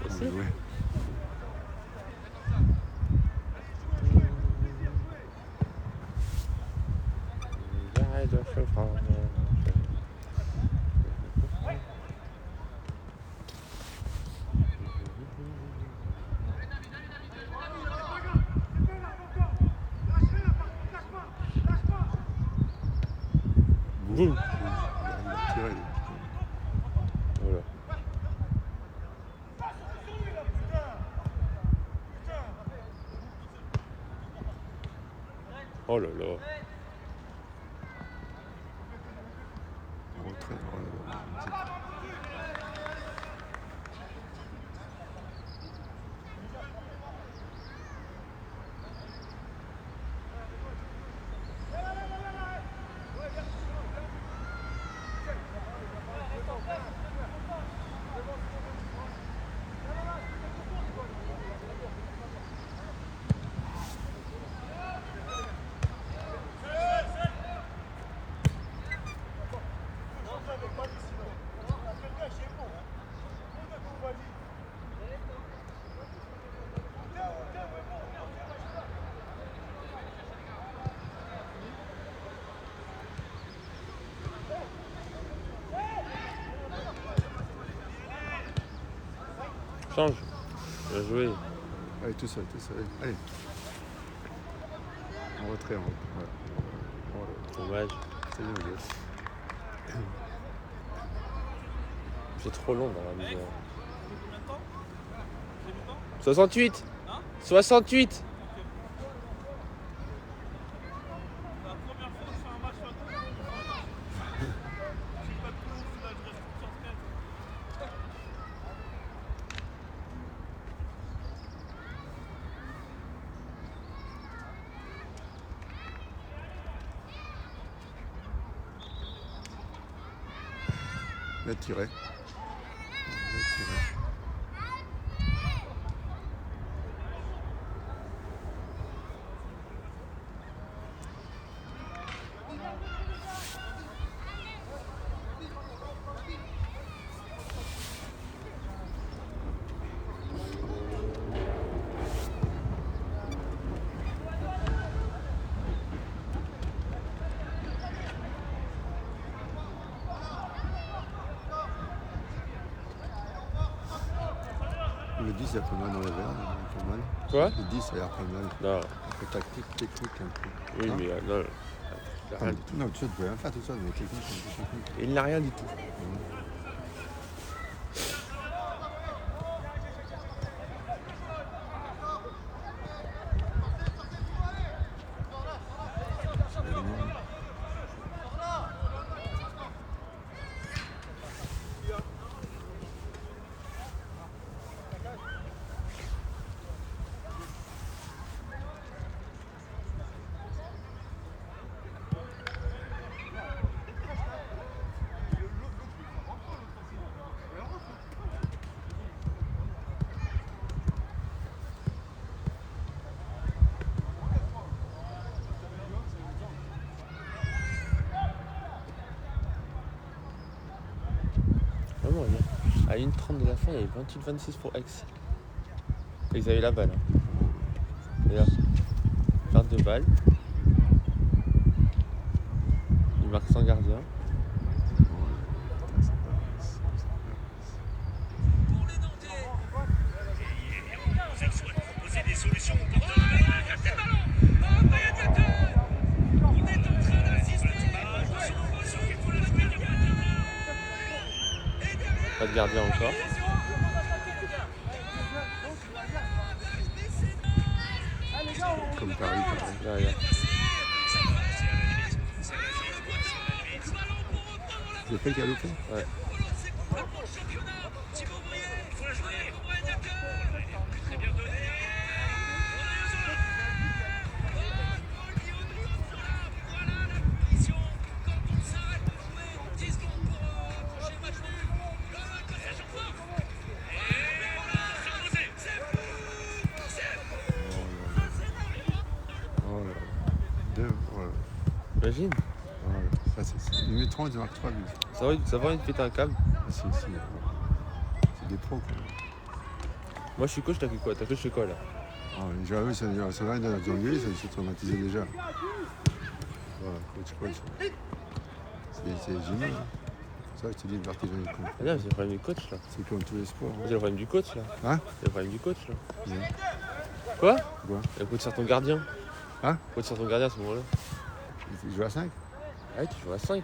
Aussi Ouais. Boum. Il a tiré. Voilà. Oh là là. En retrait. Oh là là. Change. Bien joué. Allez, tout seul. Allez. En retrait, en retrait. Dommage. C'est bien, le gosse. C'est trop long dans la misère. 68 68 Il a tiré. Le 10, il y a pas mal dans les verres, pas mal. Quoi? Le 10, ça a l'air pas mal. Non. Un peu tactique, technique un peu. Oui, Hein? mais non. Il a rien du Non, tu peux rien faire tout ça, mais technique, un peu technique. tout. Il n'a rien du tout. vraiment rien. À 1:30 de la fin, il y avait 28-26 pour Aix. Et ils avaient la balle. Hein. Et là, 22 balles. Ils marquent sans gardien. Proposer des solutions au porteur de balle. On est en train d'assister. Attention, il faut la jouer du maintenant. Et derrière. Pas de gardien encore. Comme Paris, pareil. Là, regarde. J'ai fait galoper. Ouais. Oh là là. Deux, voilà. Imagine. Voilà. Ça, c'est numéro 30, ils marquent 3 buts. Ça va envie de péter un câble. Ah, si. C'est des pros, quoi. Moi je suis coach, t'as fait quoi? T'as fait quoi là? Ah, j'avoue, ça va dans l'anglais, ça se traumatisait déjà. Voilà, coach. C'est génial. Hein. Ça, je te dis, l'artisan est con. Ah non, c'est le problème du coach là. C'est comme tous les sports. C'est le problème du coach là. Hein? C'est le problème du coach là. Ouais. Quoi? Quoi? Il faut te faire ton gardien. Hein? Faut te faire ton gardien à ce moment-là. Il joue à 5? Ah ouais, tu joues à 5.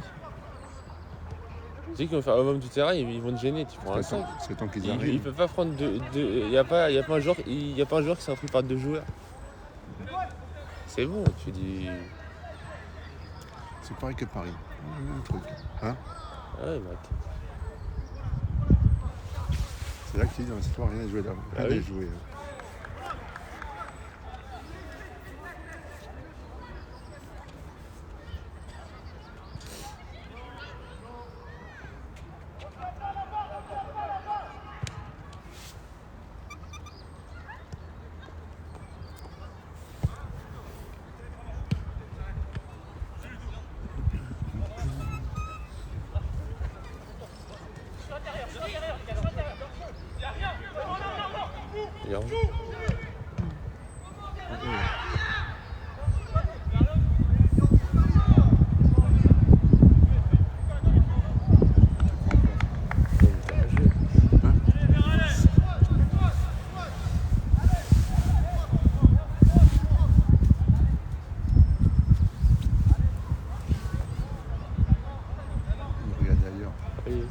Tu sais qu'ils vont faire un homme du terrain, ils vont te gêner, tu prends un 5. C'est temps qu'ils Ils arrivent. peuvent pas prendre il y a pas un joueur qui s'est pris par 2 joueurs. C'est bon, tu dis. C'est pareil que Paris. Même truc. Hein? Ah ouais, mec. C'est là que tu dis dans le sport, rien à jouer là. Rien oui. à jouer. Regarde. Regarde ailleurs. Oui.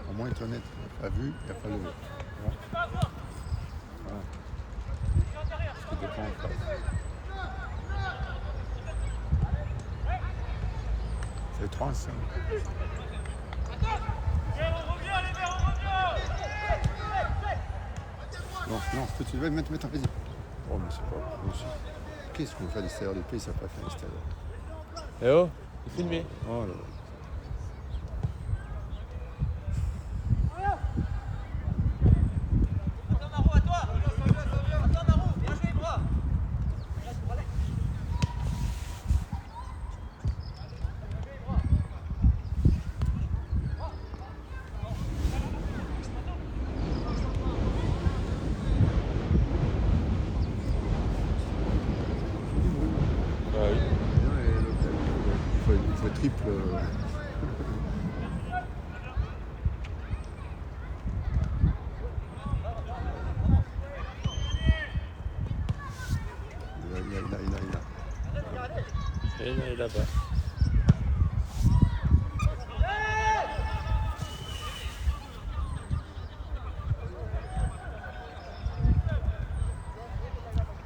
Au moins, être honnête. Il n'y a pas vu, il n'y a pas le. Voilà. Ce qui dépend en face. C'est 3-5. Non, tout de suite, mets, vas-y. Oh, mais c'est pas possible. Qu'est-ce qu'on fait à l'extérieur des pays, ça pas fait à l'extérieur. Eh oh, il est filmé. Oh là là. Ah oui. Il faut triple. Il a. Et là, il est là-bas.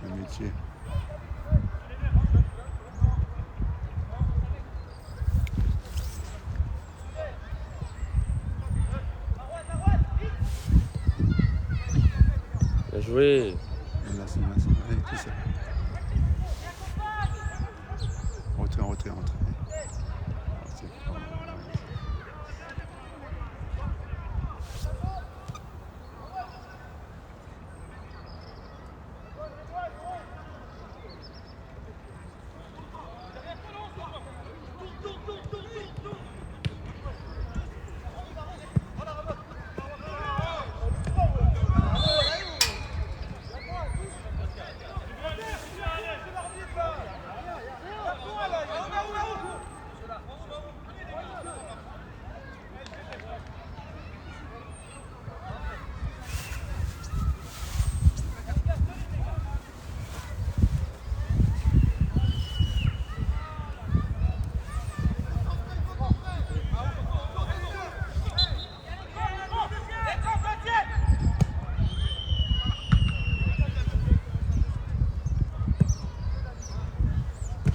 Le métier. Bien joué. Merci. Allez, tout ça. Retrait. Ah, c'est fort.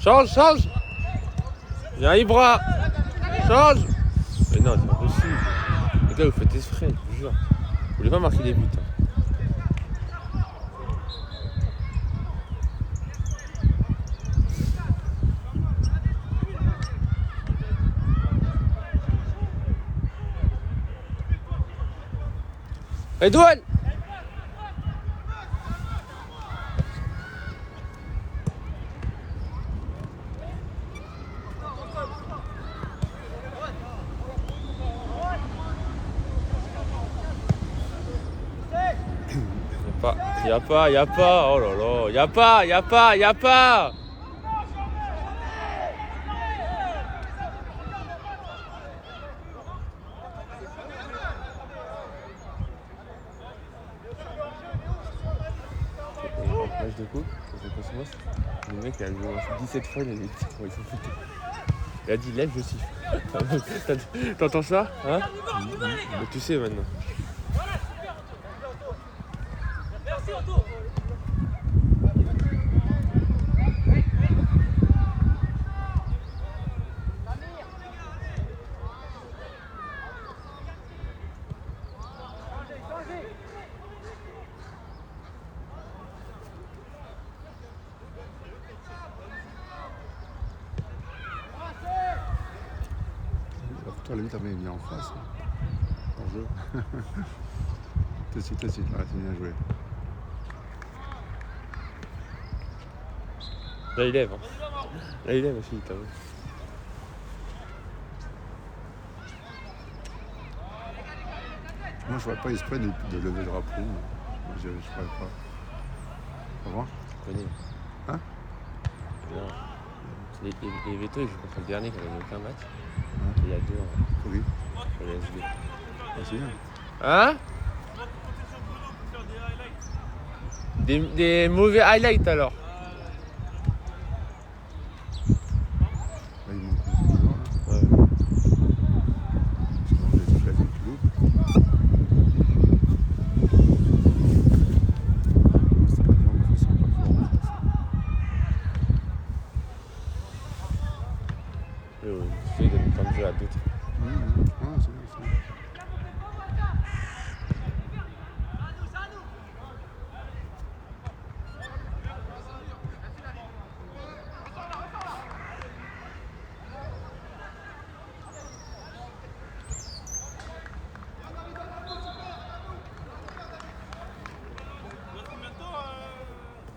Change. Viens Ibra. Change. Mais non, c'est pas possible. Les gars, vous faites exprès, je vous jure. Vous voulez pas marquer des buts. Hein. Edouard! Y a pas, oh là là, y a pas. Match de coupe, le mec il a joué 17 fois, il a dit il s'est foutu. Il a dit lève, je siffle. T'entends ça, hein? Mais tu sais maintenant. Toi, la 8 avait mis en face. En jeu. Tout de suite. Ouais, c'est bien joué. Là, il lève. Hein. Là, il lève aussi, t'as vu. Moi, je vois pas exprès de lever le drapeau. Moi, je ne ferais pas. Au revoir. Je connais. Hein? Non. Les Vétos, ils jouent contre le dernier qui avait aucun match. Ouais. Il y a 2 ans. Oui. Pour les SB. Ah, c'est bien. Hein? Des mauvais highlights alors. Là, il manque beaucoup de joueurs. Là. Ouais. Sinon, les autres, là, tu loupes. C'est pas bien, ils sont pas forts. Oui, j'essaie de me prendre jeu à d'autres. Ouais, c'est bien.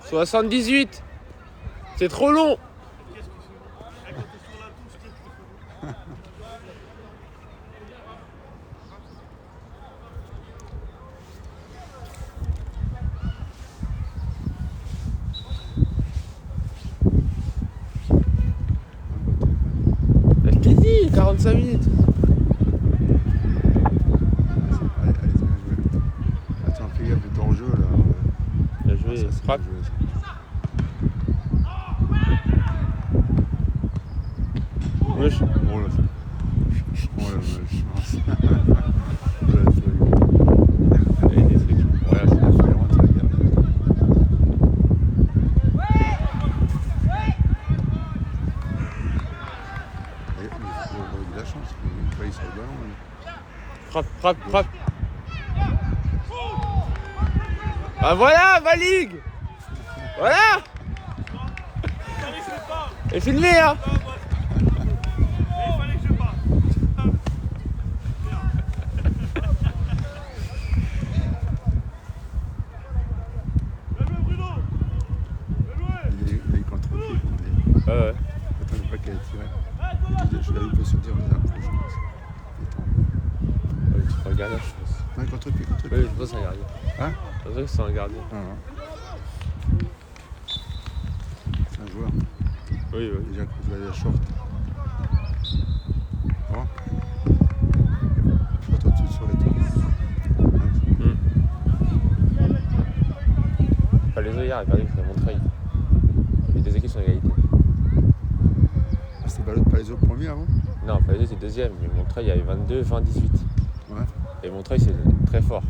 78. C'est trop long. Je t'ai dit, 45 minutes. Allez, c'est bien joué. Attends, fais gaffe de ton jeu là. Bien joué, Ça, c'est frappe. bien joué, ça. Wesh. Oh là, la chance. Ouais, c'est vrai. Et des trucs. Voilà, c'est la flagrante, ça, regarde. Et il faut avoir de la chance, il faut aller sur le ballon. Frappe. Ah voilà, Valig. Voilà. Et filmé hein. Il est contre-pied, on dit. Ouais. Attends, pas qu'elle ait tiré. Je l'avais pas sauté, on disait un peu, je pense. Il est tombé. Ouais, tu prends le gardien, je pense. Non, contre-pied. Oui, je pense que c'est un gardien. Hein? Je pense que c'est un gardien. C'est un joueur. Oui. Déjà, je vais aller à short. Bon. Je vois toi tout sur les toits. Pas les œillères, il a perdu contre Montreuil. Les deux équipes sont en égalité. Ah, c'était pas les autres premiers avant? Non, pas les deux, c'est deuxième. Mais Montreuil, il y avait 22, 20, 18. Ouais. Et Montreuil, c'est très fort.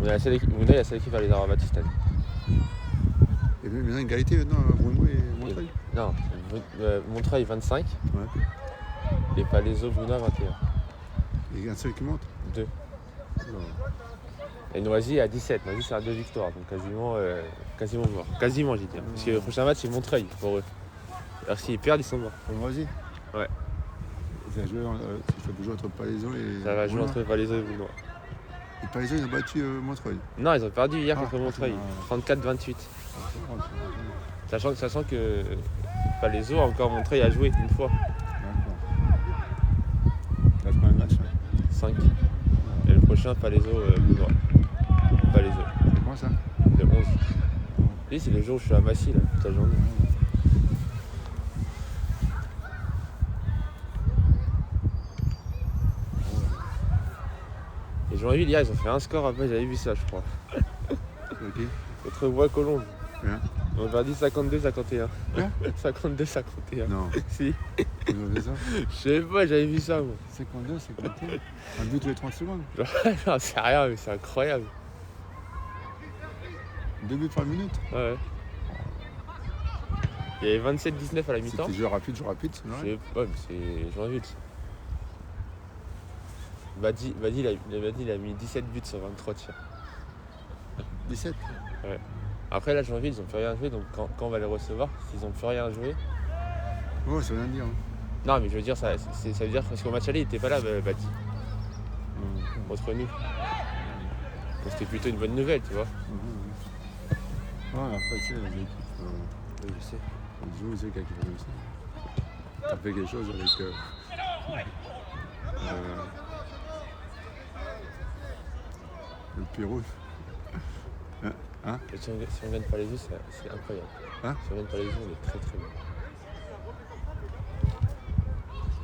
On est la seule équipe à les avoir battus cette année. Et Il y a maintenant une égalité maintenant, Bruno et Montreuil. Non, Montreuil 25 Ouais. et Palaiseau Bruno 21. Il y a un seul qui monte. 2. Non. Et Noisy à 17. Noisy c'est à 2 victoires, donc quasiment mort. Quasiment j'ai dit. Parce que le prochain match c'est Montreuil pour eux. Alors s'ils perdent, ils sont morts. Pour Noisy. Ouais. Ça peut jouer entre Palaiseau et. Ça va jouer Bruno. entre Palaiseau et Bruno. Et Palaiseau, ils ont battu Montreuil. Non, ils ont perdu hier Ah, contre Montreuil. ah, 34-28. Sachant que Palaiseau a encore Montreuil à jouer une fois. D'accord. T'as combien de matchs là 5. Et le prochain Palaiseau Bruno. Palaiseau. C'est quoi ça Le 11. Oui, c'est le jour où je suis à Massy là, toute la journée. Et Joinville hier ils ont fait un score après, j'avais vu ça je crois. Ok. Contre Bois-Colombes. Hein On a perdu 52-51. Hein 52-51. Non. Si. Ils ont fait ça Je sais pas, j'avais vu ça moi. 52, 51. Un but tous les 30 secondes. J'en sais rien mais c'est incroyable. 2 buts par minute. Ouais. Il y avait 27-19 à la mi-temps. C'était jeu rapide, c'est Je vrai. sais pas, mais c'est Joinville. Badi il a mis 17 buts sur 23 tirs. 17. Après là Joinville ils ont plus rien joué donc quand on va les recevoir, s'ils ont plus rien joué. Oh, ça veut rien dire. Hein. Non mais je veux dire ça veut dire parce qu'au match aller il était pas là Badi. Contre nous. Donc c'était plutôt une bonne nouvelle tu vois. Ouais, après, tu sais, les équipes, Oui je sais. ils jouent, c'est quelqu'un qui fait comme ça. T'as fait quelque chose avec. Le Pérou. Et si on gagne pas les yeux c'est incroyable. Hein Si on gagne pas les yeux on est très très bon.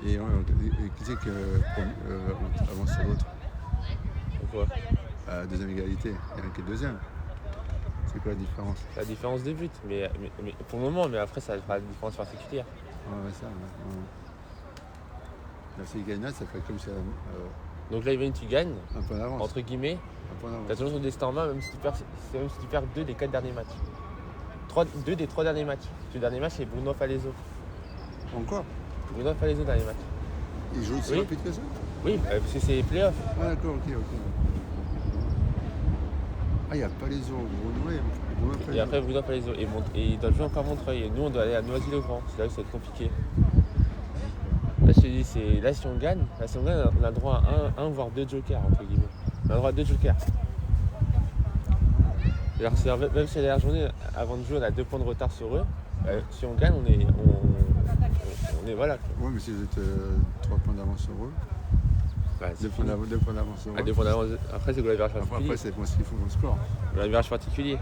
Et qui c'est qui avance sur l'autre Pourquoi? Deuxième égalité. Il y en a qui est deuxième. C'est quoi la différence? La différence de but, mais pour le moment, mais après ça fera une différence particulière. Ouais, ça, ouais. Là, s'il gagne là, ça fait comme si Donc là, Yvaine, tu gagnes, un point d'avance. entre guillemets, Un point d'avance. tu as toujours ton destin en main, même si tu perds 2 des 4 derniers matchs. 2 des 3 derniers matchs. Le dernier match, c'est Bruno Palaiseau. Encore? Bruno Palaiseau, dernier match. Il joue aussi Oui. rapide que ça? Oui, parce que c'est les playoffs. Ah, d'accord, ok. Ah, il n'y a pas les autres. Bruno Et après, Bruno Palaiseau. Et il doit jouer encore Montreuil. Et nous, on doit aller à Noisy-le-Grand. C'est là où ça va être compliqué. Là, je te dis, là, si on gagne, on a le droit à un voire 2 jokers, entre guillemets. On a le droit à 2 jokers. Alors, même si la dernière journée, avant de jouer, on a 2 points de retard sur eux. Si on gagne, on est voilà. Ouais, mais si vous êtes 3 points d'avance sur eux, Bah, 2 points d'avance sur eux. 2 points d'avance. Après, c'est le virage particulier. Après, c'est ce qu'il faut qu'on score. Le virage particulier.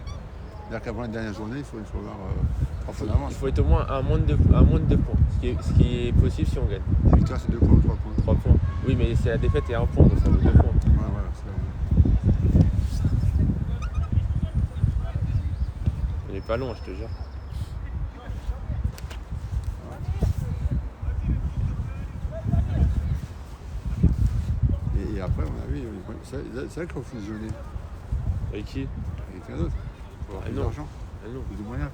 C'est-à-dire qu'avant la dernière journée, il faut avoir 3 points d'avance. Il faut être au moins à moins de 2 points. Ce qui est possible si on gagne. La victoire, c'est 2 points ou 3 points? 3 points. Oui, mais c'est la défaite et 1 point, donc ça vaut 2 points. Ouais, voilà, c'est vrai. On n'est pas long, je te jure. Et après, on a vu, c'est vrai qu'on fusionnait Avec qui? avec quelqu'un d'autre. Pour avoir plus non. d'argent, Ah non, plus de moyens.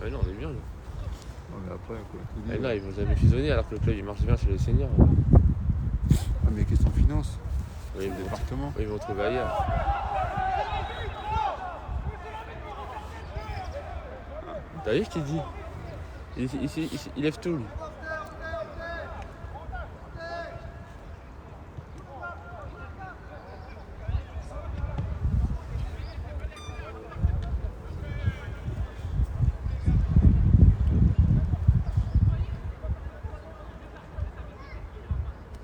ah non, on est bien. Là. Ouais, mais après, quoi. tout Ah dit. non, ils vont jamais fusionner alors que le club il marche bien chez les seniors. Ah, mais question finance, Oui, le département. ils vont trouver ailleurs. T'as vu, je t'ai dit. Il lève tout lui.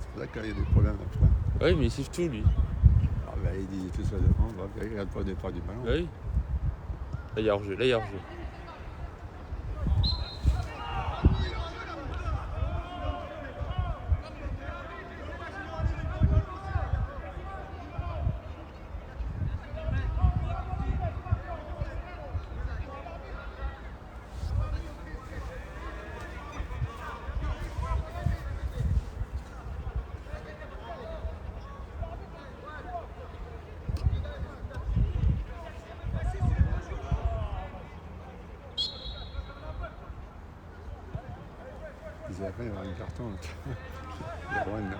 C'est pour ça qu'il y a des problèmes après. Oui, mais il siffle tout lui. Ah, bah, il dit tout ça devant, bah, il regarde pas au départ du ballon. Bah oui. Là, il y a hors-jeu. Ils avaient un carton. Merwan.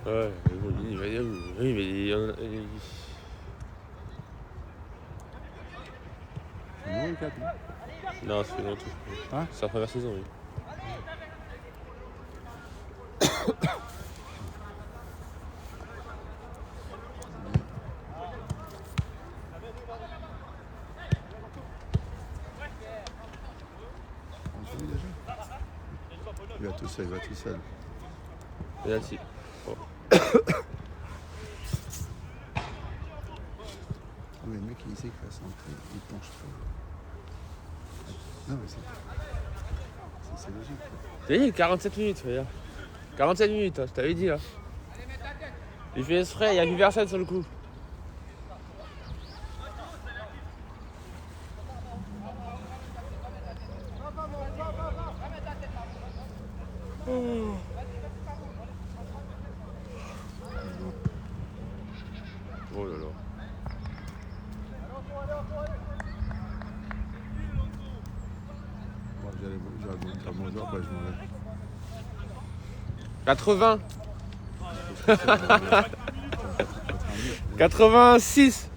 Ouais, mais bon, il va dire. Oui, mais il y en a. Non, le 4. Non, c'est longtemps. Hein? C'est la première saison, oui. On finit déjà. Il va tout seul, il va tout seul. Et là, si. Mais le mec, il sait qu'il va s'entrer, il penche pas. Non, mais c'est logique. T'as dit 47 minutes, regarde. 47 minutes, hein, je t'avais dit là. Il fait exprès, il n'y a plus personne sur le coup. Oh là là. Bon, j'allais dire bonjour, après je m'en vais. 80. 86.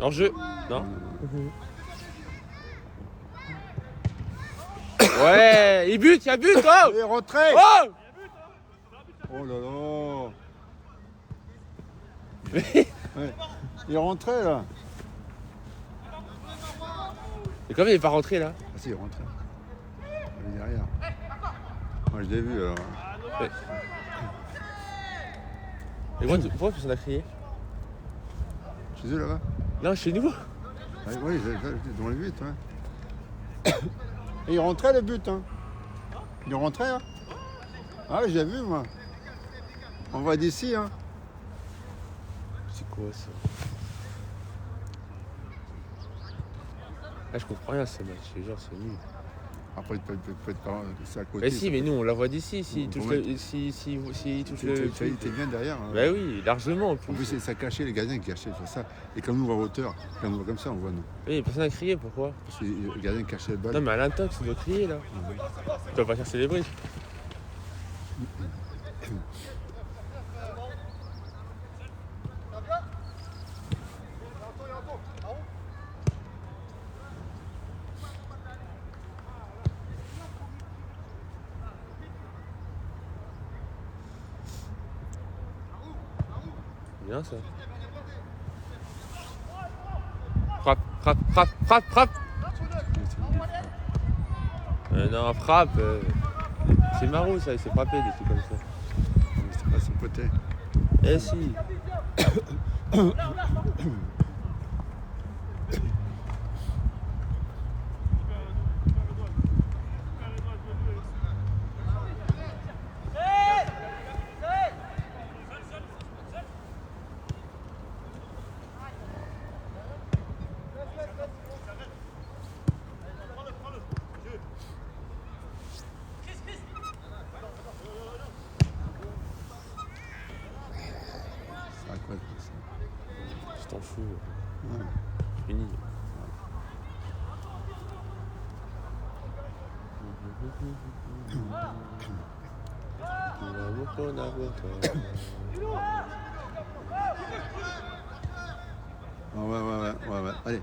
En jeu. Non. Ouais, il bute, il y a but, oh. Il est rentré. Oh. Oh là là. Mais Ouais. Il est rentré là. et comme il n'est pas rentré là. Ah si, il est rentré. Il est derrière. Moi je l'ai vu alors. Et pourquoi tu s'en as crié? Chez eux là-bas. Non, chez nous. Ah, oui, dans le but, ouais. Et il rentrait le but, hein. Il rentrait, hein. Ah, j'ai vu, moi. On voit d'ici, hein. C'est quoi ça? Ah, je comprends rien ce match, c'est genre c'est nul. Après, peut-être pas, c'est à côté. Mais si, mais nous on la voit d'ici, s'il Vous touche pouvez- le. S'il touche le. Il était bien derrière. Hein. Bah oui, largement en En plus. plus, ça cachait les gardiens qui cachaient, c'est ça. Et comme nous, on voit hauteur, quand on voit comme ça, on voit nous. Oui, personne n'a crié, pourquoi? Parce que les gardiens cachaient le bal. Non mais à l'intox, tu dois crier là. Tu dois pas faire célébrer. Bien ça. Frappe, frappe, frappe, frappe, frappe. Non, frappe. C'est marrant ça, il s'est frappé des trucs comme ça. C'est pas son côté. Eh si. C'est incroyable, ça. Je t'en fous. Ouais. Fini. Ouais. Allez.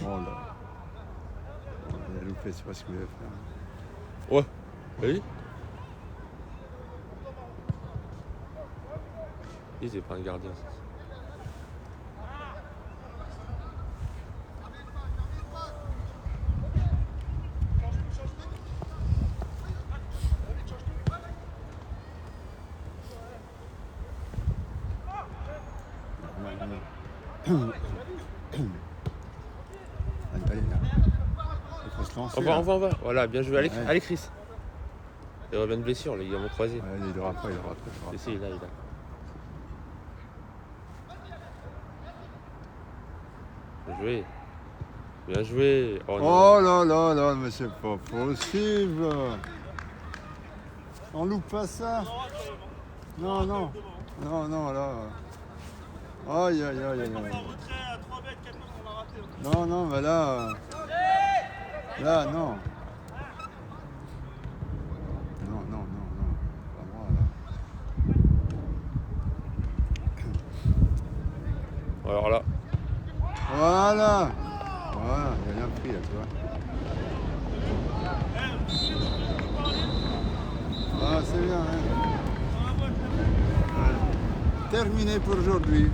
Oh là. Il a loupé, c'est pas ce qu'il voulait faire. Ouais. Oui. Il c'est pas un gardien. Ça. Allez, là. Il faut se lancer. On là. va. Voilà, bien joué. Allez, Ouais. allez Chris. Il revient de blessure, les ligaments croisés. Ouais, il aura pas. Et si, il a. Bien joué. Bien joué. Oh, non. Oh là là là, mais c'est pas possible. On loupe pas ça. Non, non. Non, non, là. Aïe, aïe, aïe, aïe, aïe. Retrait à 3 mètres, 4 mètres, on va rater. Non, non, mais là. Là, non. Non, non, non, non. Pas moi, là. Alors là, Voilà. Voilà, il a rien pris, là, tu vois. Ah, c'est bien, hein. Ouais. Terminé pour aujourd'hui.